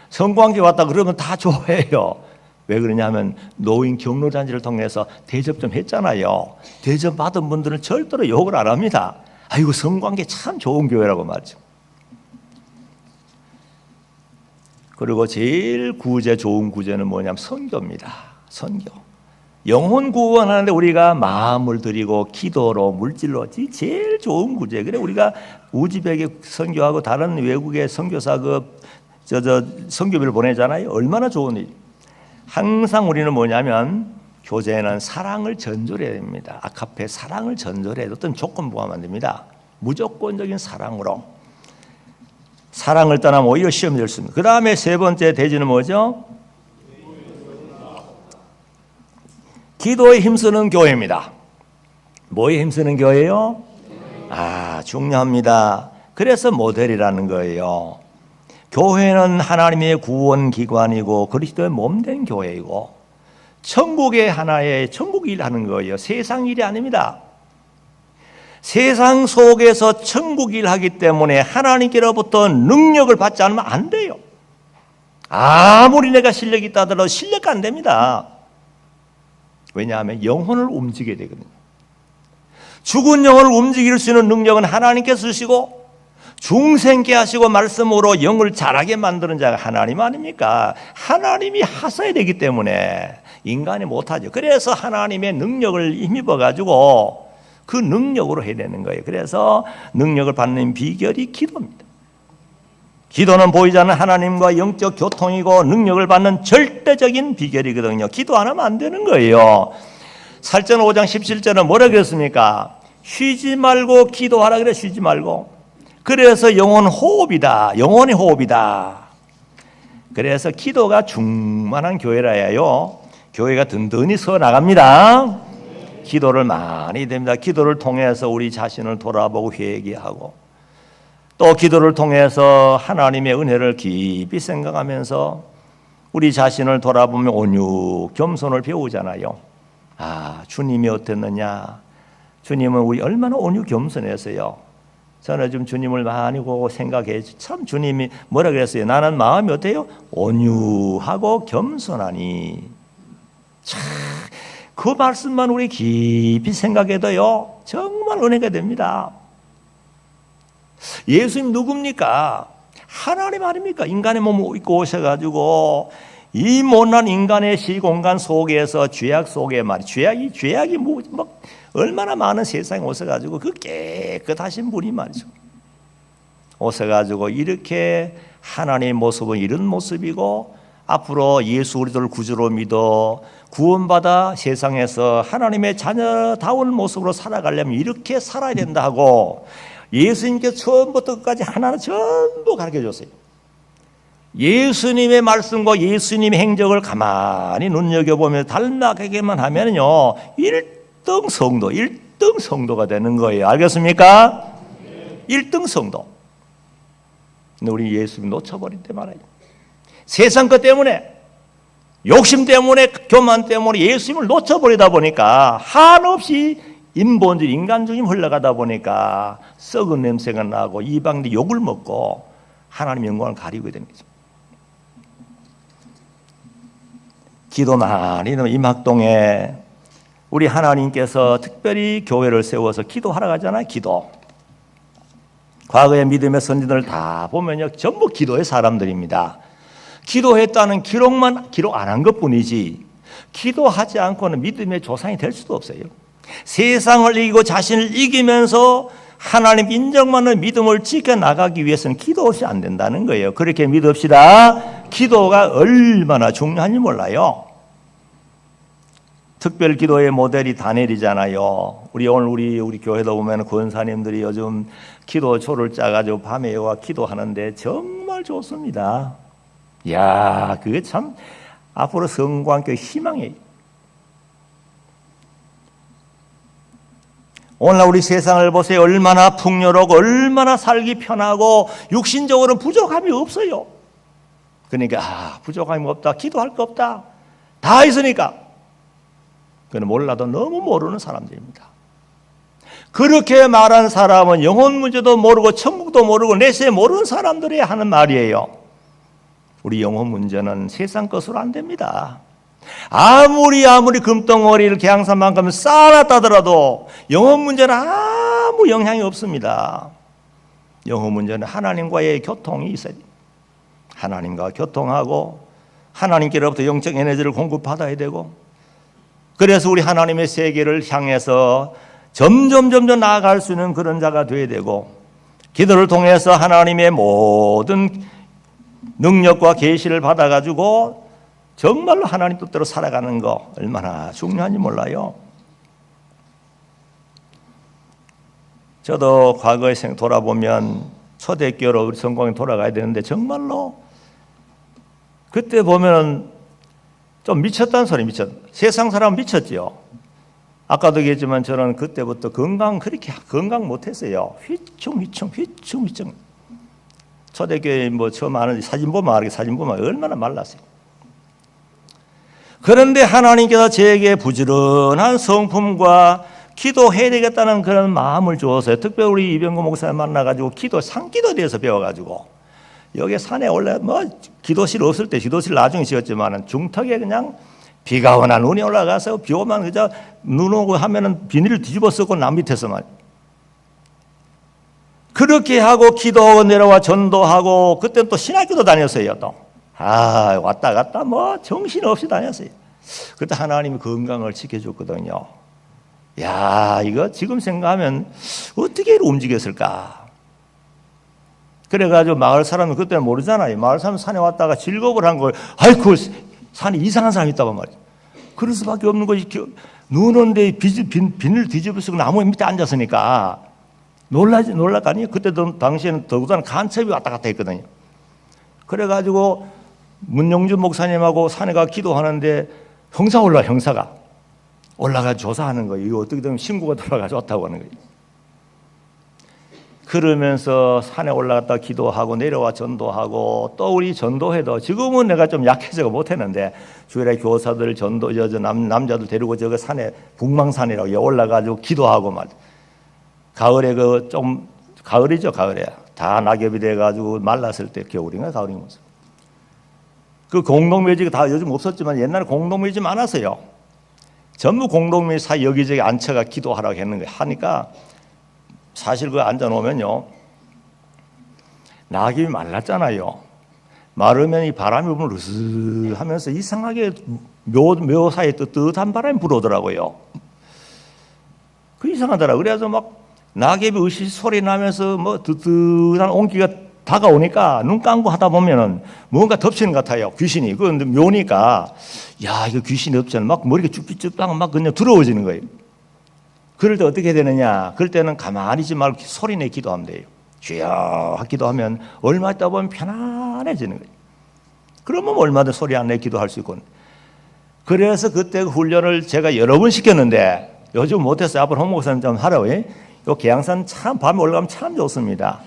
Speaker 1: 성광에 왔다 그러면 다 좋아해요. 왜 그러냐면 노인 경로잔치를 통해서 대접 좀 했잖아요. 대접 받은 분들은 절대로 욕을 안 합니다. 아이고 성광계 참 좋은 교회라고 말이죠. 그리고 제일 좋은 구제는 뭐냐면 선교입니다. 선교. 영혼 구원하는데 우리가 마음을 드리고 기도로 물질로 제일 좋은 구제. 그래 우리가 우즈벡에 선교하고 다른 외국의 선교사 선교비를 보내잖아요. 얼마나 좋은 일. 항상 우리는 뭐냐면 교제는 사랑을 전조해야 됩니다. 아카페 사랑을 전조해야 어떤 조건부가 안 됩니다. 무조건적인 사랑으로. 사랑을 떠나면 오히려 시험이 될 수 있습니다. 그 다음에 세 번째 대지는 뭐죠? 기도에 힘쓰는 교회입니다. 뭐에 힘쓰는 교회요? 중요합니다. 그래서 모델이라는 거예요. 교회는 하나님의 구원기관이고 그리스도의 몸된 교회이고 천국의 하나의 천국 일하는 거예요. 세상 일이 아닙니다. 세상 속에서 천국 일하기 때문에 하나님께로부터 능력을 받지 않으면 안 돼요. 아무리 내가 실력이 있다 하더라도 실력 안 됩니다. 왜냐하면 영혼을 움직여야 되거든요. 죽은 영혼을 움직일 수 있는 능력은 하나님께서 주시고 중생케 하시고 말씀으로 영을 자라게 만드는 자가 하나님 아닙니까? 하나님이 하셔야 되기 때문에 인간이 못하죠. 그래서 하나님의 능력을 힘입어 가지고 그 능력으로 해야 되는 거예요. 그래서 능력을 받는 비결이 기도입니다. 기도는 보이지 않는 하나님과 영적 교통이고 능력을 받는 절대적인 비결이거든요. 기도 안 하면 안 되는 거예요. 살전 5장 17절은 뭐라 그랬습니까? 쉬지 말고 기도하라 그래. 쉬지 말고. 그래서 영혼 호흡이다. 영혼의 호흡이다. 그래서 기도가 충만한 교회라 해요. 교회가 든든히 서 나갑니다. 기도를 많이 됩니다. 기도를 통해서 우리 자신을 돌아보고 회개하고 또 기도를 통해서 하나님의 은혜를 깊이 생각하면서 우리 자신을 돌아보며 온유 겸손을 배우잖아요. 주님이 어땠느냐? 주님은 우리 얼마나 온유 겸손했어요. 저는 좀 주님을 많이 보고 생각해. 참 주님이 뭐라 그랬어요? 나는 마음이 어때요? 온유하고 겸손하니. 참 그 말씀만 우리 깊이 생각해도요 정말 은혜가 됩니다. 예수님 누굽니까? 하나님 아닙니까? 인간의 몸을 입고 오셔가지고 이 못난 인간의 시공간 속에서 죄악 속에 죄악이 얼마나 많은 세상에 오셔가지고 그 깨끗하신 분이 말이죠. 오셔가지고 이렇게 하나님의 모습은 이런 모습이고 앞으로 예수 그리스도를 구주로 믿어 구원받아 세상에서 하나님의 자녀다운 모습으로 살아가려면 이렇게 살아야 된다 하고 예수님께서 처음부터 끝까지 하나는 전부 가르쳐줬어요. 예수님의 말씀과 예수님의 행적을 가만히 눈여겨보며 닮아가기만 하면요 1등 성도가 되는 거예요. 알겠습니까? 1등 성도. 근데 우리 예수님 놓쳐버린대 말이에요. 세상 것 때문에, 욕심 때문에, 교만 때문에 예수님을 놓쳐버리다 보니까 한없이 인본주의, 인간주의 흘러가다 보니까 썩은 냄새가 나고 이방인들 욕을 먹고 하나님의 영광을 가리게 됩니다. 기도 많이 임학동에 우리 하나님께서 특별히 교회를 세워서 기도하러 가잖아요. 기도. 과거의 믿음의 선진들 다 보면요, 전부 기도의 사람들입니다. 기도했다는 기록 안 한 것뿐이지 기도하지 않고는 믿음의 조상이 될 수도 없어요. 세상을 이기고 자신을 이기면서 하나님 인정받는 믿음을 지켜나가기 위해서는 기도 없이 안 된다는 거예요. 그렇게 믿읍시다. 기도가 얼마나 중요한지 몰라요. 특별 기도의 모델이 다니엘이잖아요. 우리 교회도 보면 권사님들이 요즘 기도초를 짜가지고 밤에 와 기도하는데 정말 좋습니다. 야, 그게 참 앞으로 성광교회 희망이에요. 오늘날 우리 세상을 보세요. 얼마나 풍요롭고 얼마나 살기 편하고 육신적으로는 부족함이 없어요. 그러니까 부족함이 없다, 기도할 거 없다, 다 있으니까. 그건 몰라도 너무 모르는 사람들입니다. 그렇게 말한 사람은 영혼 문제도 모르고 천국도 모르고 내세 모르는 사람들이 하는 말이에요. 우리 영혼 문제는 세상 것으로 안 됩니다. 아무리 금덩어리를 계양산만큼 쌓아놨다더라도 영혼 문제는 아무 영향이 없습니다. 영혼 문제는 하나님과의 교통이 있어야 돼요. 하나님과 교통하고 하나님께로부터 영적 에너지를 공급받아야 되고, 그래서 우리 하나님의 세계를 향해서 점점 나아갈 수 있는 그런 자가 되어야 되고, 기도를 통해서 하나님의 모든 능력과 계시를 받아가지고 정말로 하나님 뜻대로 살아가는 거 얼마나 중요한지 몰라요. 저도 과거에 돌아보면 초대교로 우리 성공에 돌아가야 되는데 정말로 그때 보면 좀 미쳤다는 소리. 세상 사람은 미쳤죠. 아까도 얘기했지만 저는 그때부터 그렇게 건강 못했어요. 휘충. 초대교회 처음 아는 사진 보면 얼마나 말랐어요. 그런데 하나님께서 저에게 부지런한 성품과 기도해야 되겠다는 그런 마음을 주었어요. 특별히 우리 이병구 목사님 만나가지고 상기도에 대해서 배워가지고 여기 산에 올라 기도실 없을 때 기도실 나중에 지었지만 중턱에 그냥 비가 오나 눈이 올라가서 비 오면 그저 눈 오고 하면은 비닐을 뒤집어 쓰고 남 밑에서만 그렇게 하고 기도하고 내려와 전도하고, 그때는 또 신학교도 다녔어요. 또 왔다 갔다 정신없이 다녔어요. 그때 하나님이 건강을 지켜줬거든요. 야, 이거 지금 생각하면 어떻게 움직였을까. 그래가지고 마을 사람은 그때는 모르잖아요. 마을 사람은 산에 왔다가 즐거움을 한 걸, 아이고 산에 이상한 사람이 있다고 말이에요. 그럴 수밖에 없는 거지. 눈 오는데 비닐 뒤집어 쓰고 나무 밑에 앉았으니까 놀랄까니요. 그때도 당시에는 더구나 간첩이 왔다 갔다 했거든요. 그래가지고 문영준 목사님하고 산에 가 기도하는데 형사가 올라가 조사하는 거예요. 이거 어떻게 되면 신고가 들어가서 왔다고 하는 거예요. 그러면서 산에 올라갔다 기도하고 내려와 전도하고, 또 우리 전도회도 지금은 내가 좀 약해서 못했는데 주일에 교사들 남자들 데리고 저거 산에 북망산이라고 올라가지고 기도하고 가을에 가을이죠. 가을에 다 낙엽이 돼가지고 말랐을 때, 겨울인가 가을인가. 그 공동묘지가 다 요즘 없었지만 옛날에 공동묘지 많았어요. 전부 공동묘지 사이 여기저기 앉혀가 기도하라고 했는 거예요. 하니까 사실 그거 앉아놓으면요, 낙엽이 말랐잖아요. 마르면 이 바람이 불면 으스 하면서 이상하게 묘 사이에 뜨뜻한 바람이 불어오더라고요. 그 이상하더라고요. 그래서 낙엽이 으시 소리 나면서 뜨뜻한 온기가 다가오니까 눈 감고 하다 보면은 뭔가 덮치는 것 같아요. 귀신이. 그건 묘니까, 야, 이거 귀신이 덮치는 머리가 쭉쭉쭉 그냥 들어오지는 거예요. 그럴 때 어떻게 되느냐? 그럴 때는 가만히 있지 말고 소리내 기도하면 돼요. 주여 기도하면 얼마 있다 보면 편안해지는 거예요. 그러면 얼마든지 소리 안 내 기도할 수 있고. 그래서 그때 그 훈련을 제가 여러 번 시켰는데 요즘 못했어요. 앞으로 홍 목사님 좀 하라고. 요 계양산 참 밤에 올라가면 참 좋습니다.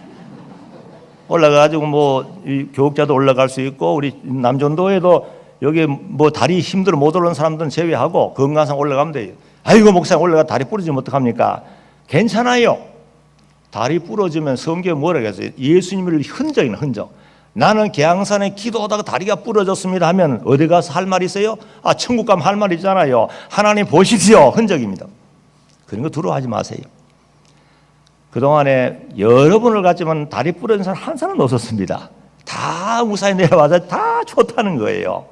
Speaker 1: 올라가가지고 이 교육자도 올라갈 수 있고 우리 남전도에도 여기 다리 힘들어 못 올라오는 사람들은 제외하고 건강상 올라가면 돼요. 아이고 목사님 올라가 다리 부러지면 어떡합니까? 괜찮아요. 다리 부러지면 성경에 뭐라고 했어요? 예수님을 흔적이나 흔적. 나는 계양산에 기도하다가 다리가 부러졌습니다 하면 어디 가서 할 말 있어요? 천국 가면 할 말 있잖아요. 하나님 보십시오. 흔적입니다. 그런 거 두려워하지 마세요. 그동안에 여러 분을 갔지만 다리 부러진 사람 한 사람도 없었습니다. 다 무사히 내려와서 다 좋다는 거예요.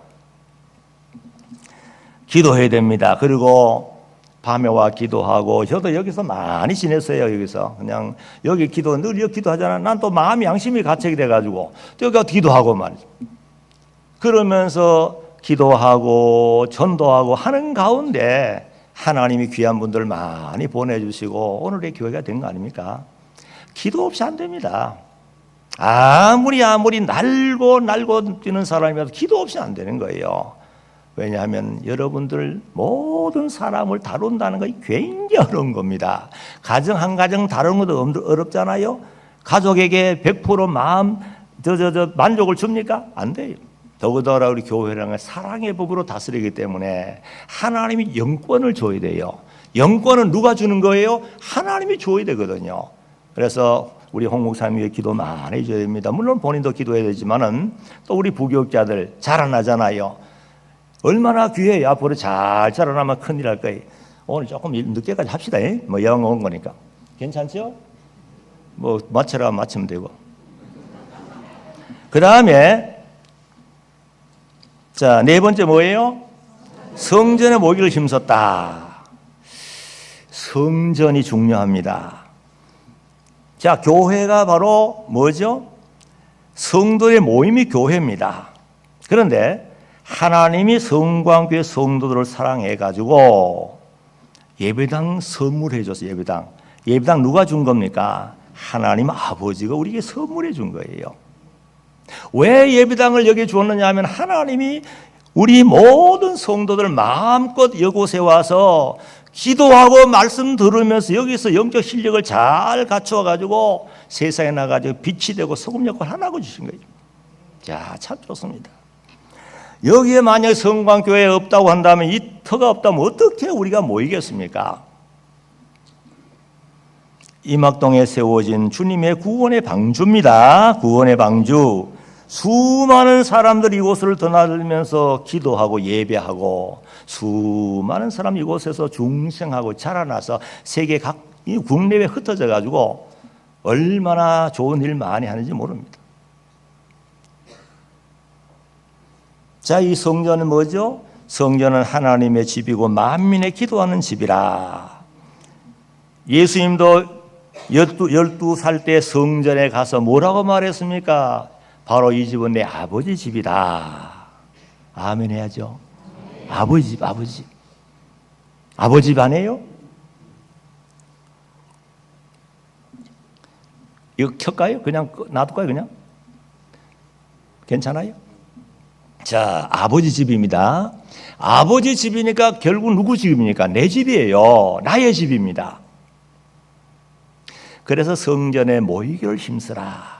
Speaker 1: 기도해야 됩니다. 그리고 밤에 와 기도하고 저도 여기서 많이 지냈어요. 여기서 그냥 여기 늘 여기 기도하잖아. 난 또 마음이 양심이 가책이 돼가지고 또 여기 기도하고 말이죠. 그러면서 기도하고 전도하고 하는 가운데 하나님이 귀한 분들 많이 보내주시고 오늘의 교회가 된 거 아닙니까? 기도 없이 안 됩니다. 아무리 날고 뛰는 사람이라도 기도 없이 안 되는 거예요. 왜냐하면 여러분들 모든 사람을 다룬다는 것이 굉장히 어려운 겁니다. 가정 한 가정 다루는 것도 어렵잖아요. 가족에게 100% 마음 만족을 줍니까? 안 돼요. 더구나 우리 교회라는 사랑의 법으로 다스리기 때문에 하나님이 영권을 줘야 돼요. 영권은 누가 주는 거예요? 하나님이 줘야 되거든요. 그래서 우리 홍 목사님 위해 기도 많이 해줘야 됩니다. 물론 본인도 기도해야 되지만은 또 우리 부교육자들 자라나잖아요. 얼마나 귀해요. 앞으로 잘 자라나면 큰일 날 거예요. 오늘 조금 늦게까지 합시다. 영어 온 거니까. 괜찮죠? 맞춰라 맞추면 되고. 그 다음에 자, 네 번째 뭐예요? 성전의 모기를 힘썼다. 성전이 중요합니다. 자, 교회가 바로 뭐죠? 성도의 모임이 교회입니다. 그런데 하나님이 성광교회 성도들을 사랑해가지고 예배당 선물해 줬어요. 예배당 누가 준 겁니까? 하나님 아버지가 우리에게 선물해 준 거예요. 왜 예배당을 여기 주었느냐 하면 하나님이 우리 모든 성도들 마음껏 이곳에 와서 기도하고 말씀 들으면서 여기서 영적 실력을 잘 갖추어 가지고 세상에 나가지고 빛이 되고 소금 역할을 하라고 주신 거예요. 자, 참 좋습니다. 여기에 만약 성광교회 없다고 한다면 이 터가 없다면 어떻게 우리가 모이겠습니까? 이막동에 세워진 주님의 구원의 방주입니다. 구원의 방주. 수많은 사람들이 이곳을 드나들면서 기도하고 예배하고 수많은 사람이 이곳에서 중생하고 자라나서 세계 각 국내에 흩어져 가지고 얼마나 좋은 일 많이 하는지 모릅니다. 자, 이 성전은 뭐죠? 성전은 하나님의 집이고 만민의 기도하는 집이라. 예수님도 12살 때 성전에 가서 뭐라고 말했습니까? 바로 이 집은 내 아버지 집이다. 아멘 해야죠. 아버지 집, 아버지. 아버지 집 아니에요? 이거 켤까요? 그냥 놔둘까요? 그냥? 괜찮아요? 자, 아버지 집입니다. 아버지 집이니까 결국 누구 집입니까? 내 집이에요. 나의 집입니다. 그래서 성전에 모이기를 힘쓰라.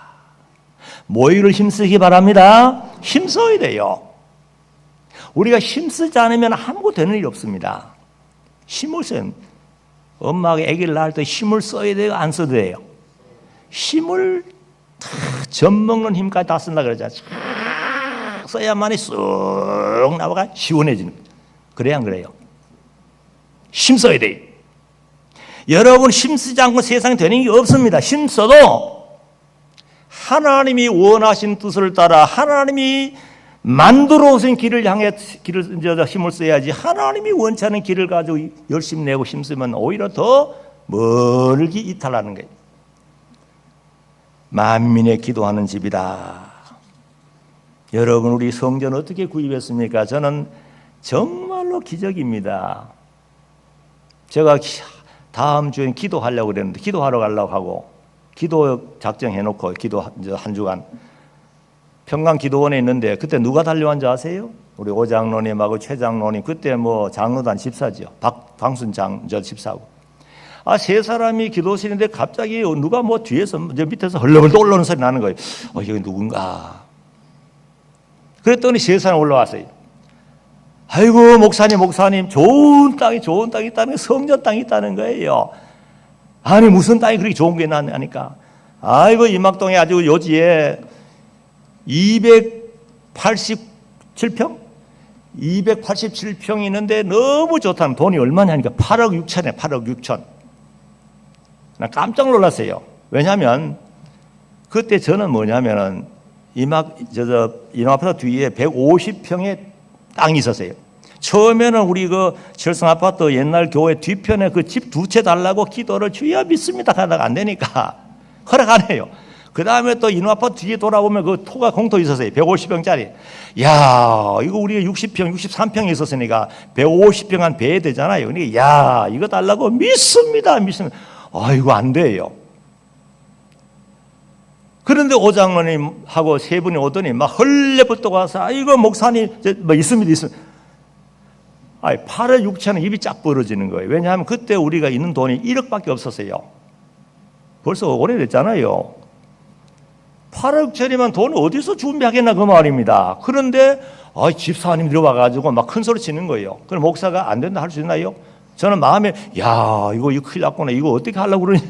Speaker 1: 모이기를 힘쓰기 바랍니다. 힘써야 돼요. 우리가 힘쓰지 않으면 아무것도 되는 일이 없습니다. 힘을 써요. 엄마가 아기를 낳을 때 힘을 써야 돼요? 안 써도 돼요? 힘을 젖 먹는 힘까지 다 쓴다 그러잖아요. 써야만이 쑥 나와가 시원해지는 거죠. 그래야 안 그래요? 힘써야 돼요. 여러분 힘쓰지 않고 세상에 되는 게 없습니다. 힘써도 하나님이 원하신 뜻을 따라 하나님이 만들어 오신 길을 향해 힘을 써야지 하나님이 원치 않은 길을 가지고 열심히 내고 힘쓰면 오히려 더 멀기 이탈하는 거예요. 만민의 기도하는 집이다. 여러분 우리 성전 어떻게 구입했습니까? 저는 정말로 기적입니다. 제가 다음 주엔 기도하려고 그랬는데 기도하러 가려고 하고 기도 작정해놓고 기도 한 주간 평강 기도원에 있는데 그때 누가 달려왔는지 아세요? 우리 오장로님하고 최장로님 그때 장로단 집사지요. 방순장 집사고 세 사람이 기도실인데 갑자기 누가 뭐 뒤에서 밑에서 헐렁헐렁 올라오는 소리 나는 거예요. 이게 누군가. 그랬더니 세 사람 올라왔어요. 아이고 목사님 좋은 땅이 있다는 게 성전 땅이 있다는 거예요. 아니 무슨 땅이 그렇게 좋은 게 있나니까. 아이고 이막동에 아주 요지에 287평? 287평이 있는데 너무 좋다는, 돈이 얼마냐니까 8억 6천에 8억 6천. 나 깜짝 놀랐어요. 왜냐하면 그때 저는 뭐냐면은 이노아파트 뒤에 150평의 땅이 있었어요. 처음에는 우리 그 철성아파트 옛날 교회 뒤편에 그 집 두 채 달라고 기도를 주여 믿습니다 하다가 안 되니까 허락 안 해요. 그 다음에 또 이노아파트 뒤에 돌아보면 그 토가 공터 있었어요. 150평짜리. 야, 이거 우리가 60평, 63평이 있었으니까 150평 한 배 되잖아요. 그러니까 야, 이거 달라고 믿습니다. 이거 안 돼요. 그런데 오장로님하고 세 분이 오더니 막 헐레벌떡 와서 아이고 목사님 뭐 있습니다. 8억 6천은 입이 쫙 벌어지는 거예요. 왜냐하면 그때 우리가 있는 돈이 1억밖에 없었어요. 벌써 오래됐잖아요. 8억 6천이면 돈을 어디서 준비하겠나 그 말입니다. 그런데 집사님 들어와가지고 막 큰 소리 치는 거예요. 그럼 목사가 안 된다 할 수 있나요? 저는 마음에 이거 큰일 났구나. 이거 어떻게 하려고 그러냐.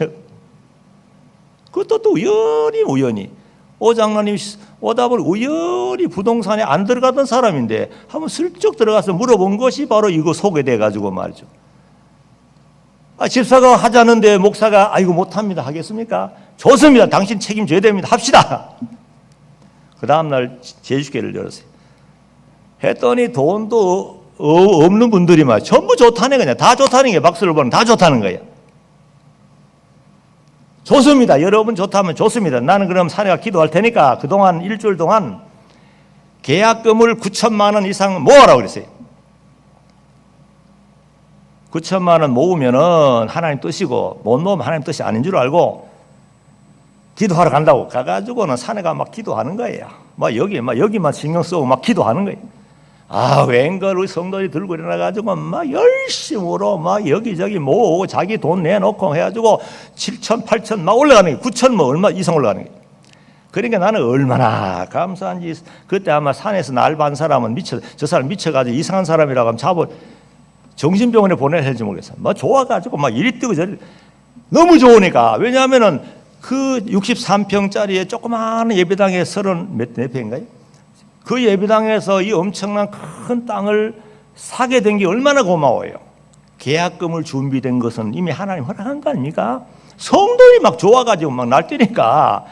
Speaker 1: 그것도 또 우연히 오장로님이 오다 보니 우연히 부동산에 안 들어가던 사람인데 한번 슬쩍 들어가서 물어본 것이 바로 이거 소개돼 가지고 말이죠. 집사가 하자는데 목사가 이거 못합니다 하겠습니까? 좋습니다. 당신 책임져야 됩니다. 합시다. 그 다음날 제주교회를 열었어요. 했더니 돈도 없는 분들이 막 전부 좋다네. 그냥 다 좋다는 게, 박수를 보는 다 좋다는 거예요. 좋습니다. 여러분 좋다면 좋습니다. 나는 그럼 사내가 기도할 테니까 그동안 일주일 동안 계약금을 9천만 원 이상 모으라고 그랬어요. 9천만 원 모으면은 하나님 뜻이고, 못 모으면 하나님 뜻이 아닌 줄 알고 기도하러 간다고 가가지고는 사내가 막 기도하는 거예요. 여기만 신경 쓰고 막 기도하는 거예요. 웬걸 우리 성도들이 들고 일어나가지고 막 열심으로 막 여기저기 모으고 자기 돈 내놓고 해가지고 7천, 8천 막 올라가는 거예요. 9천 뭐 얼마 이상 올라가는 거예요. 그러니까 나는 얼마나 감사한지. 그때 아마 산에서 날 반 사람은 저 사람 미쳐가지고 이상한 사람이라고 하면 정신병원에 보내야 할지 모르겠어요. 막 좋아가지고 막 이리 뛰고 저리. 너무 좋으니까. 왜냐하면은 그 63평짜리에 조그마한 예배당에 34평인가요? 그 예배당에서 이 엄청난 큰 땅을 사게 된 게 얼마나 고마워요. 계약금을 준비된 것은 이미 하나님 허락한 거 아닙니까? 성도들이 막 좋아가지고 막 날뛰니까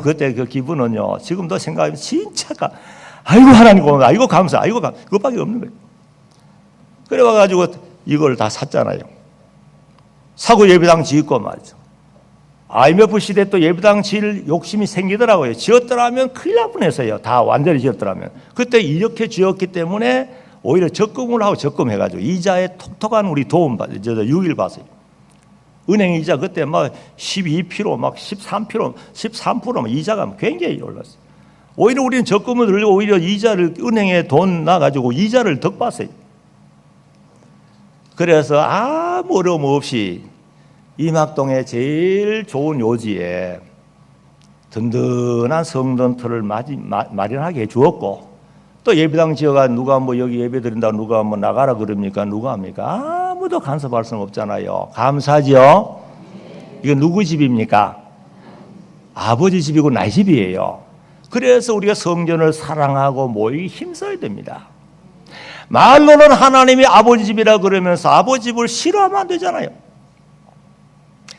Speaker 1: 그때 그 기분은요, 지금도 생각하면 진짜 하나님 고마워, 감사, 그것밖에 없는 거예요. 그래 와가지고 이걸 다 샀잖아요. 사고 예배당 짓고 말이죠. IMF 시대 또 예배당 지을 욕심이 생기더라고요. 지었더라면 큰일 날 뻔했어요. 다 완전히 지었더라면. 그때 이렇게 지었기 때문에 오히려 적금을 하고 적금해가지고 이자에 톡톡한 우리 도움 유익을 봤어요. 은행 이자 그때 막 12% 막 13% 이자가 굉장히 올랐어요. 오히려 우리는 적금을 들고 오히려 이자를, 은행에 돈 나가지고 이자를 더 봤어요. 그래서 아무 어려움 없이 이막동의 제일 좋은 요지에 든든한 성전터를 마련하게 해주었고, 또 예배당 지어가 누가 여기 예배 드린다고 누가 나가라 그럽니까? 누가 합니까? 아무도 간섭할 수는 없잖아요. 감사하죠? 이거 누구 집입니까? 아버지 집이고 나의 집이에요. 그래서 우리가 성전을 사랑하고 모이기 힘써야 됩니다. 말로는 하나님이 아버지 집이라 그러면서 아버지 집을 싫어하면 안 되잖아요.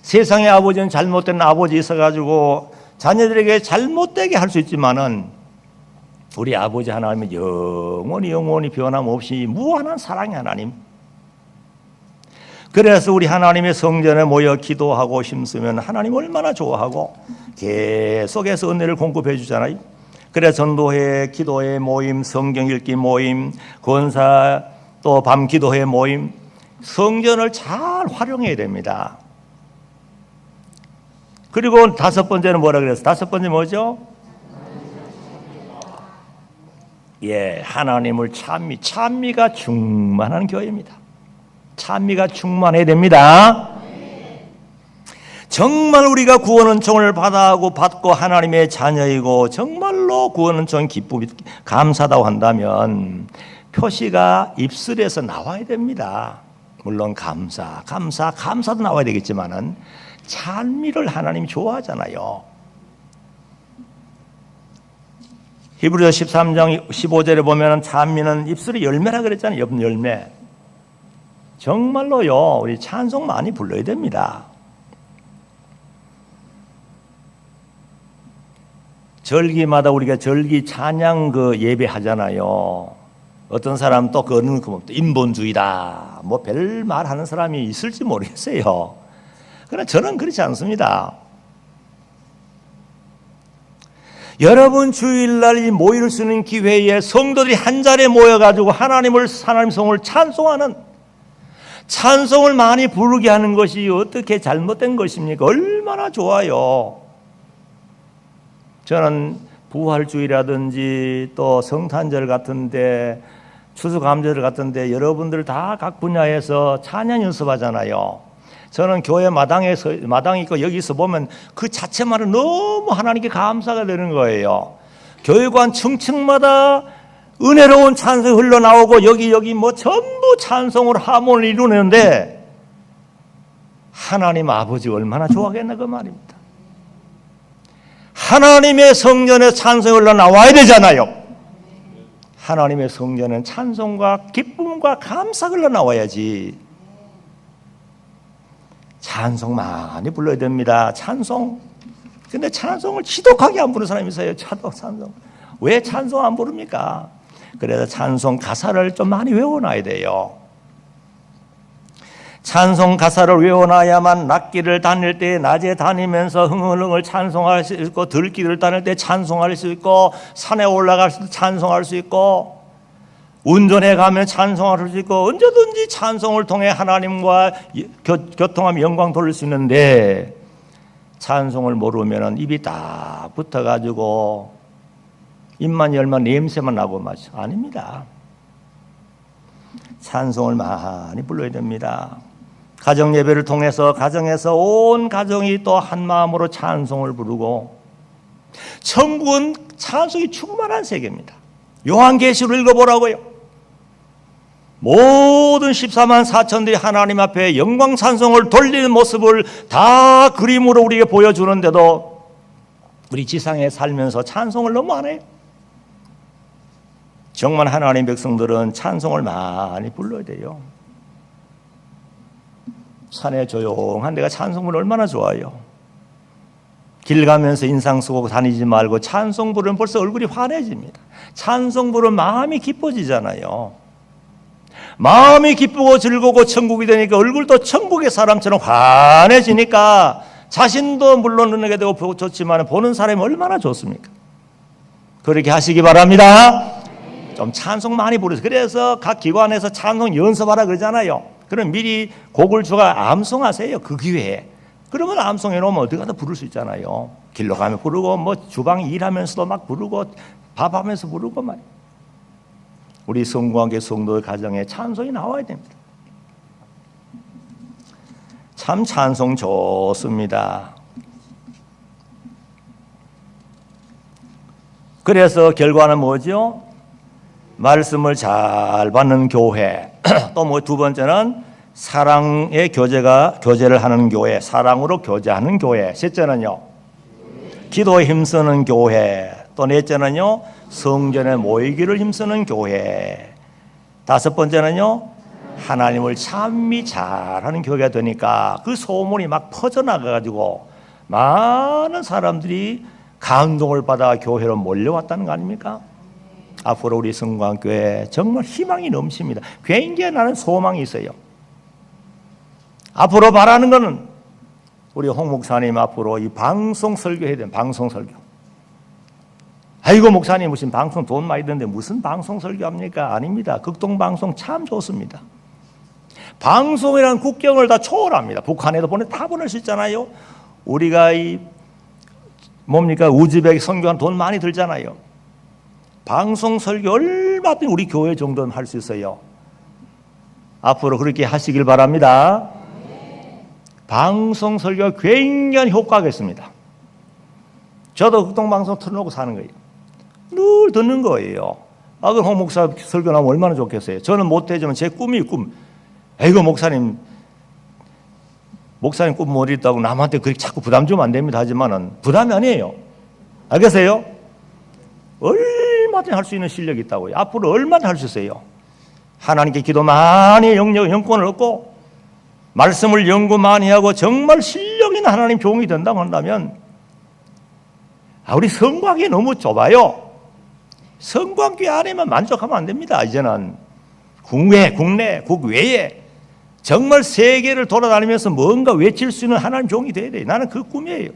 Speaker 1: 세상의 아버지는 잘못된 아버지 있어가지고 자녀들에게 잘못되게 할 수 있지만은 우리 아버지 하나님은 영원히 변함없이 무한한 사랑의 하나님. 그래서 우리 하나님의 성전에 모여 기도하고 힘쓰면 하나님 얼마나 좋아하고 계속해서 은혜를 공급해 주잖아요. 그래서 전도회, 기도회 모임, 성경 읽기 모임, 권사 또 밤 기도회 모임, 성전을 잘 활용해야 됩니다. 그리고 다섯 번째는 뭐라 그랬어요? 다섯 번째 뭐죠? 하나님을 찬미가 충만한 교회입니다. 찬미가 충만해야 됩니다. 정말 우리가 구원 은총을 받고 하나님의 자녀이고 정말로 구원 은총 기쁨이 감사하다고 한다면 표시가 입술에서 나와야 됩니다. 물론 감사도 나와야 되겠지만은 찬미를 하나님이 좋아하잖아요. 히브리서 13장 15절에 보면 찬미는 입술의 열매라 그랬잖아요. 열매. 정말로요, 우리 찬송 많이 불러야 됩니다. 절기마다 우리가 절기 찬양 예배 하잖아요. 어떤 사람 또 그거는 인본주의다, 뭐 별 말 하는 사람이 있을지 모르겠어요. 그러나 저는 그렇지 않습니다. 여러분 주일날 이 모일 수 있는 기회에 성도들이 한 자리에 모여가지고 하나님 성을 찬송하는, 찬송을 많이 부르게 하는 것이 어떻게 잘못된 것입니까? 얼마나 좋아요. 저는 부활주의라든지 또 성탄절 같은데, 추수감사절 같은데 여러분들 다 각 분야에서 찬양 연습하잖아요. 저는 교회 마당이 있고 여기서 보면 그 자체만으로 너무 하나님께 감사가 되는 거예요. 교회관 층층마다 은혜로운 찬송이 흘러나오고 여기 뭐 전부 찬송으로 하모니를 이루는데 하나님 아버지 얼마나 좋아하겠나 그 말입니다. 하나님의 성전에 찬송이 흘러나와야 되잖아요. 하나님의 성전은 찬송과 기쁨과 감사가 흘러나와야지. 찬송 많이 불러야 됩니다. 찬송. 근데 찬송을 지독하게 안 부르는 사람이 있어요. 찬송. 왜 찬송 안 부릅니까? 그래서 찬송 가사를 좀 많이 외워놔야 돼요. 찬송 가사를 외워놔야만 낮길을 다닐 때 낮에 다니면서 흥얼흥얼 찬송할 수 있고, 들길을 다닐 때 찬송할 수 있고, 산에 올라갈 때 찬송할 수 있고, 운전해 가면 찬송할 수 있고, 언제든지 찬송을 통해 하나님과 교통하며 영광 돌릴 수 있는데, 찬송을 모르면 입이 딱 붙어가지고 입만 열면 냄새만 나고 마죠. 아닙니다. 찬송을 많이 불러야 됩니다. 가정 예배를 통해서 가정에서 온 가정이 또 한 마음으로 찬송을 부르고, 천국은 찬송이 충만한 세계입니다. 요한계시록 읽어보라고요. 모든 14만 4천들이 하나님 앞에 영광 찬송을 돌리는 모습을 다 그림으로 우리에게 보여주는데도 우리 지상에 살면서 찬송을 너무 안 해요. 정말 하나님 백성들은 찬송을 많이 불러야 돼요. 산에 조용한 데가 찬송 부르면 얼마나 좋아요. 길 가면서 인상 쓰고 다니지 말고 찬송 부르면 벌써 얼굴이 환해집니다. 찬송 부르면 마음이 기뻐지잖아요. 마음이 기쁘고 즐거우고 천국이 되니까 얼굴도 천국의 사람처럼 환해지니까 자신도 물론 눈에게 되고 좋지만 보는 사람이 얼마나 좋습니까? 그렇게 하시기 바랍니다. 좀 찬송 많이 부르세요. 그래서 각 기관에서 찬송 연습하라 그러잖아요. 그럼 미리 곡을 주가 암송하세요. 그 기회에. 그러면 암송해 놓으면 어디 가서 부를 수 있잖아요. 길로 가면 부르고, 뭐 주방 일하면서도 막 부르고, 밥하면서 부르고 말. 우리 성공하게 성도의 가정에 찬송이 나와야 됩니다. 참 찬송 좋습니다. 그래서 결과는 뭐죠? 말씀을 잘 받는 교회. 또 뭐 두 번째는 사랑의 교제를 하는 교회, 사랑으로 교제하는 교회. 셋째는요, 기도에 힘쓰는 교회. 또 넷째는요, 성전에 모이기를 힘쓰는 교회. 다섯 번째는요, 하나님을 찬미 잘하는 교회가 되니까 그 소문이 막 퍼져나가가지고 많은 사람들이 감동을 받아 교회로 몰려왔다는 거 아닙니까? 앞으로 우리 성광교회 정말 희망이 넘칩니다. 굉장히 나는 소망이 있어요. 앞으로 바라는 것은 우리 홍 목사님 앞으로 이 방송 설교해야 돼요. 방송 설교. 아이고 목사님 무슨 방송 돈 많이 드는데 무슨 방송 설교합니까? 아닙니다. 극동방송 참 좋습니다. 방송이라는 국경을 다 초월합니다. 북한에도 다 보낼 수 있잖아요. 우리가 이 뭡니까 우즈벡 선교한 돈 많이 들잖아요. 방송 설교 얼마든지 우리 교회 정도는 할 수 있어요. 앞으로 그렇게 하시길 바랍니다. 방송 설교가 굉장히 효과겠습니다. 저도 극동방송 틀어놓고 사는 거예요. 늘 듣는 거예요. 그럼 홍 목사 설교 나오면 얼마나 좋겠어요. 저는 못되지만 제 꿈이 꿈. 에이고 목사님 꿈 못 이뤘다고 남한테 그렇게 자꾸 부담 주면 안 됩니다. 하지만은 부담이 아니에요. 알겠어요? 얼마든지 할 수 있는 실력이 있다고요. 앞으로 얼마나 할 수 있어요. 하나님께 기도 많이 영권을 얻고 말씀을 연구 많이 하고 정말 실력 있는 하나님 종이 된다고 한다면 우리 성곽이 너무 좁아요. 성곽교회 안에만 만족하면 안 됩니다. 이제는 국내, 국외에 정말 세계를 돌아다니면서 뭔가 외칠 수 있는 하나님 종이 돼야 돼요. 나는 그 꿈이에요.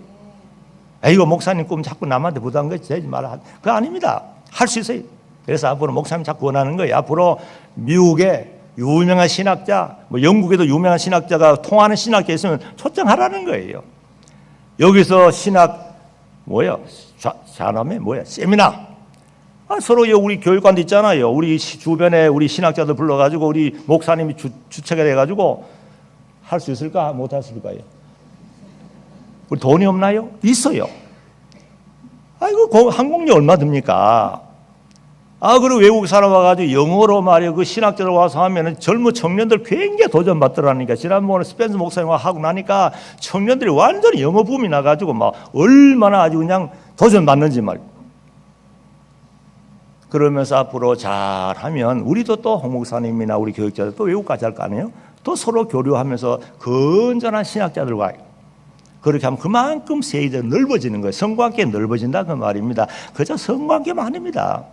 Speaker 1: 이거 목사님 꿈 자꾸 남한테 부담 되지 마라. 그거 아닙니다. 할 수 있어요. 그래서 앞으로 목사님 자꾸 원하는 거예요. 앞으로 미국에 유명한 신학자, 영국에도 유명한 신학자가 통하는 신학자 있으면 초청하라는 거예요. 여기서 신학 자남회 세미나. 서로 우리 교육관도 있잖아요. 우리 주변에 우리 신학자들 불러가지고 우리 목사님이 주체가 돼가지고 할 수 있을까? 못 할 수 있을까요? 우리 돈이 없나요? 있어요. 아이고 항공료 얼마 듭니까? 그리고 외국 사람 와가지고 영어로 말이야 그 신학자들 와서 하면은 젊은 청년들 굉장히 도전받더라니까. 지난번에 스펜서 목사님과 하고 나니까 청년들이 완전히 영어 붐이 나가지고 막 얼마나 아주 그냥 도전받는지 말이야. 그러면서 앞으로 잘하면 우리도 또 홍 목사님이나 우리 교육자들 또 외국까지 할 거 아니에요? 또 서로 교류하면서 건전한 신학자들과 그렇게 하면 그만큼 세계가 넓어지는 거예요. 성관계 넓어진다 그 말입니다. 그저 성관계만 아닙니다.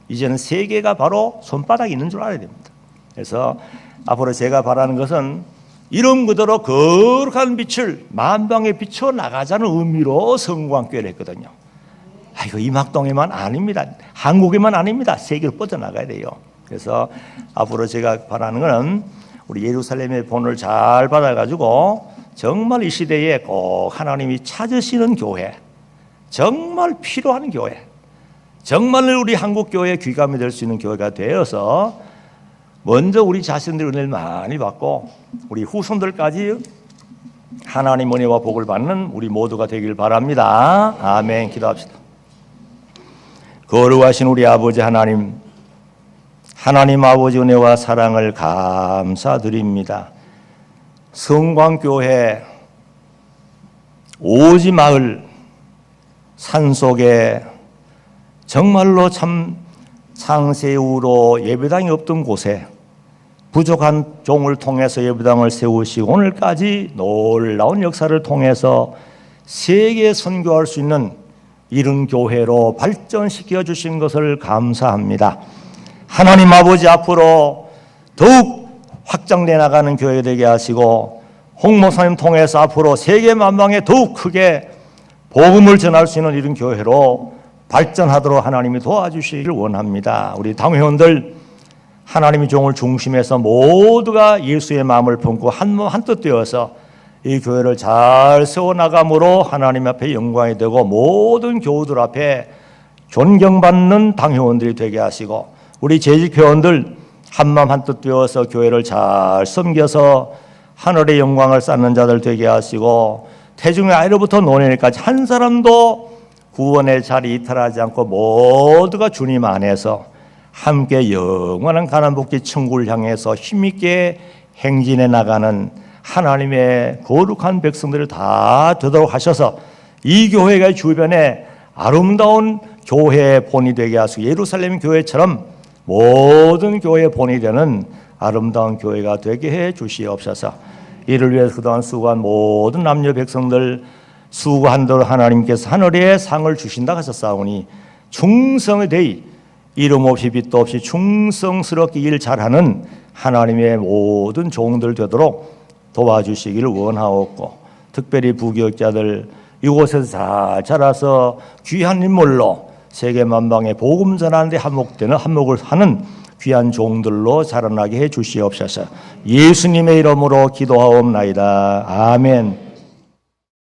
Speaker 1: 이제는 세계가 바로 손바닥에 있는 줄 알아야 됩니다. 그래서 앞으로 제가 바라는 것은 이런 그대로 거룩한 빛을 만방에 비춰 나가자는 의미로 성관계를 했거든요. 이거 임학동에만 아닙니다. 한국에만 아닙니다. 세계로 뻗어나가야 돼요. 그래서 앞으로 제가 바라는 것은 우리 예루살렘의 본을 잘 받아가지고 정말 이 시대에 꼭 하나님이 찾으시는 교회, 정말 필요한 교회, 정말 우리 한국 교회의 귀감이 될 수 있는 교회가 되어서 먼저 우리 자신들 은혜를 많이 받고 우리 후손들까지 하나님 은혜와 복을 받는 우리 모두가 되길 바랍니다. 아멘. 기도합시다. 거룩하신 우리 아버지 하나님 아버지 은혜와 사랑을 감사드립니다. 성광교회 오지 마을 산속에 정말로 참 창세 이후로 예배당이 없던 곳에 부족한 종을 통해서 예배당을 세우시고 오늘까지 놀라운 역사를 통해서 세계에 선교할 수 있는 이런 교회로 발전시켜 주신 것을 감사합니다. 하나님 아버지 앞으로 더욱 확장돼 나가는 교회 되게 하시고 홍 목사님 통해서 앞으로 세계 만방에 더욱 크게 복음을 전할 수 있는 이런 교회로 발전하도록 하나님이 도와주시기를 원합니다. 우리 당회원들 하나님의 종을 중심해서 모두가 예수의 마음을 품고 한 몸 한뜻 되어서 이 교회를 잘 세워나감으로 하나님 앞에 영광이 되고 모든 교우들 앞에 존경받는 당회원들이 되게 하시고 우리 재직회원들 한마음 한뜻 되어서 교회를 잘 섬겨서 하늘의 영광을 쌓는 자들 되게 하시고 태중의 아이로부터 노년까지 한 사람도 구원의 자리 이탈하지 않고 모두가 주님 안에서 함께 영원한 가난복지 천국을 향해서 힘있게 행진해 나가는 하나님의 거룩한 백성들을 다 되도록 하셔서 이 교회가 주변에 아름다운 교회의 본이 되게 하시고 예루살렘 교회처럼 모든 교회의 본이 되는 아름다운 교회가 되게 해 주시옵소서. 이를 위해서 그동안 수고한 모든 남녀 백성들 수고한 대로 하나님께서 하늘의 상을 주신다 하셨사오니 충성의 대의 이름 없이 빛도 없이 충성스럽게 일 잘하는 하나님의 모든 종들 되도록 도와주시기를 원하옵고 특별히 부교육자들 이곳에서 잘 자라서 귀한 인물로 세계 만방에 복음 전하는 데 한몫을 하는 귀한 종들로 자라나게 해 주시옵소서. 예수님의 이름으로 기도하옵나이다. 아멘.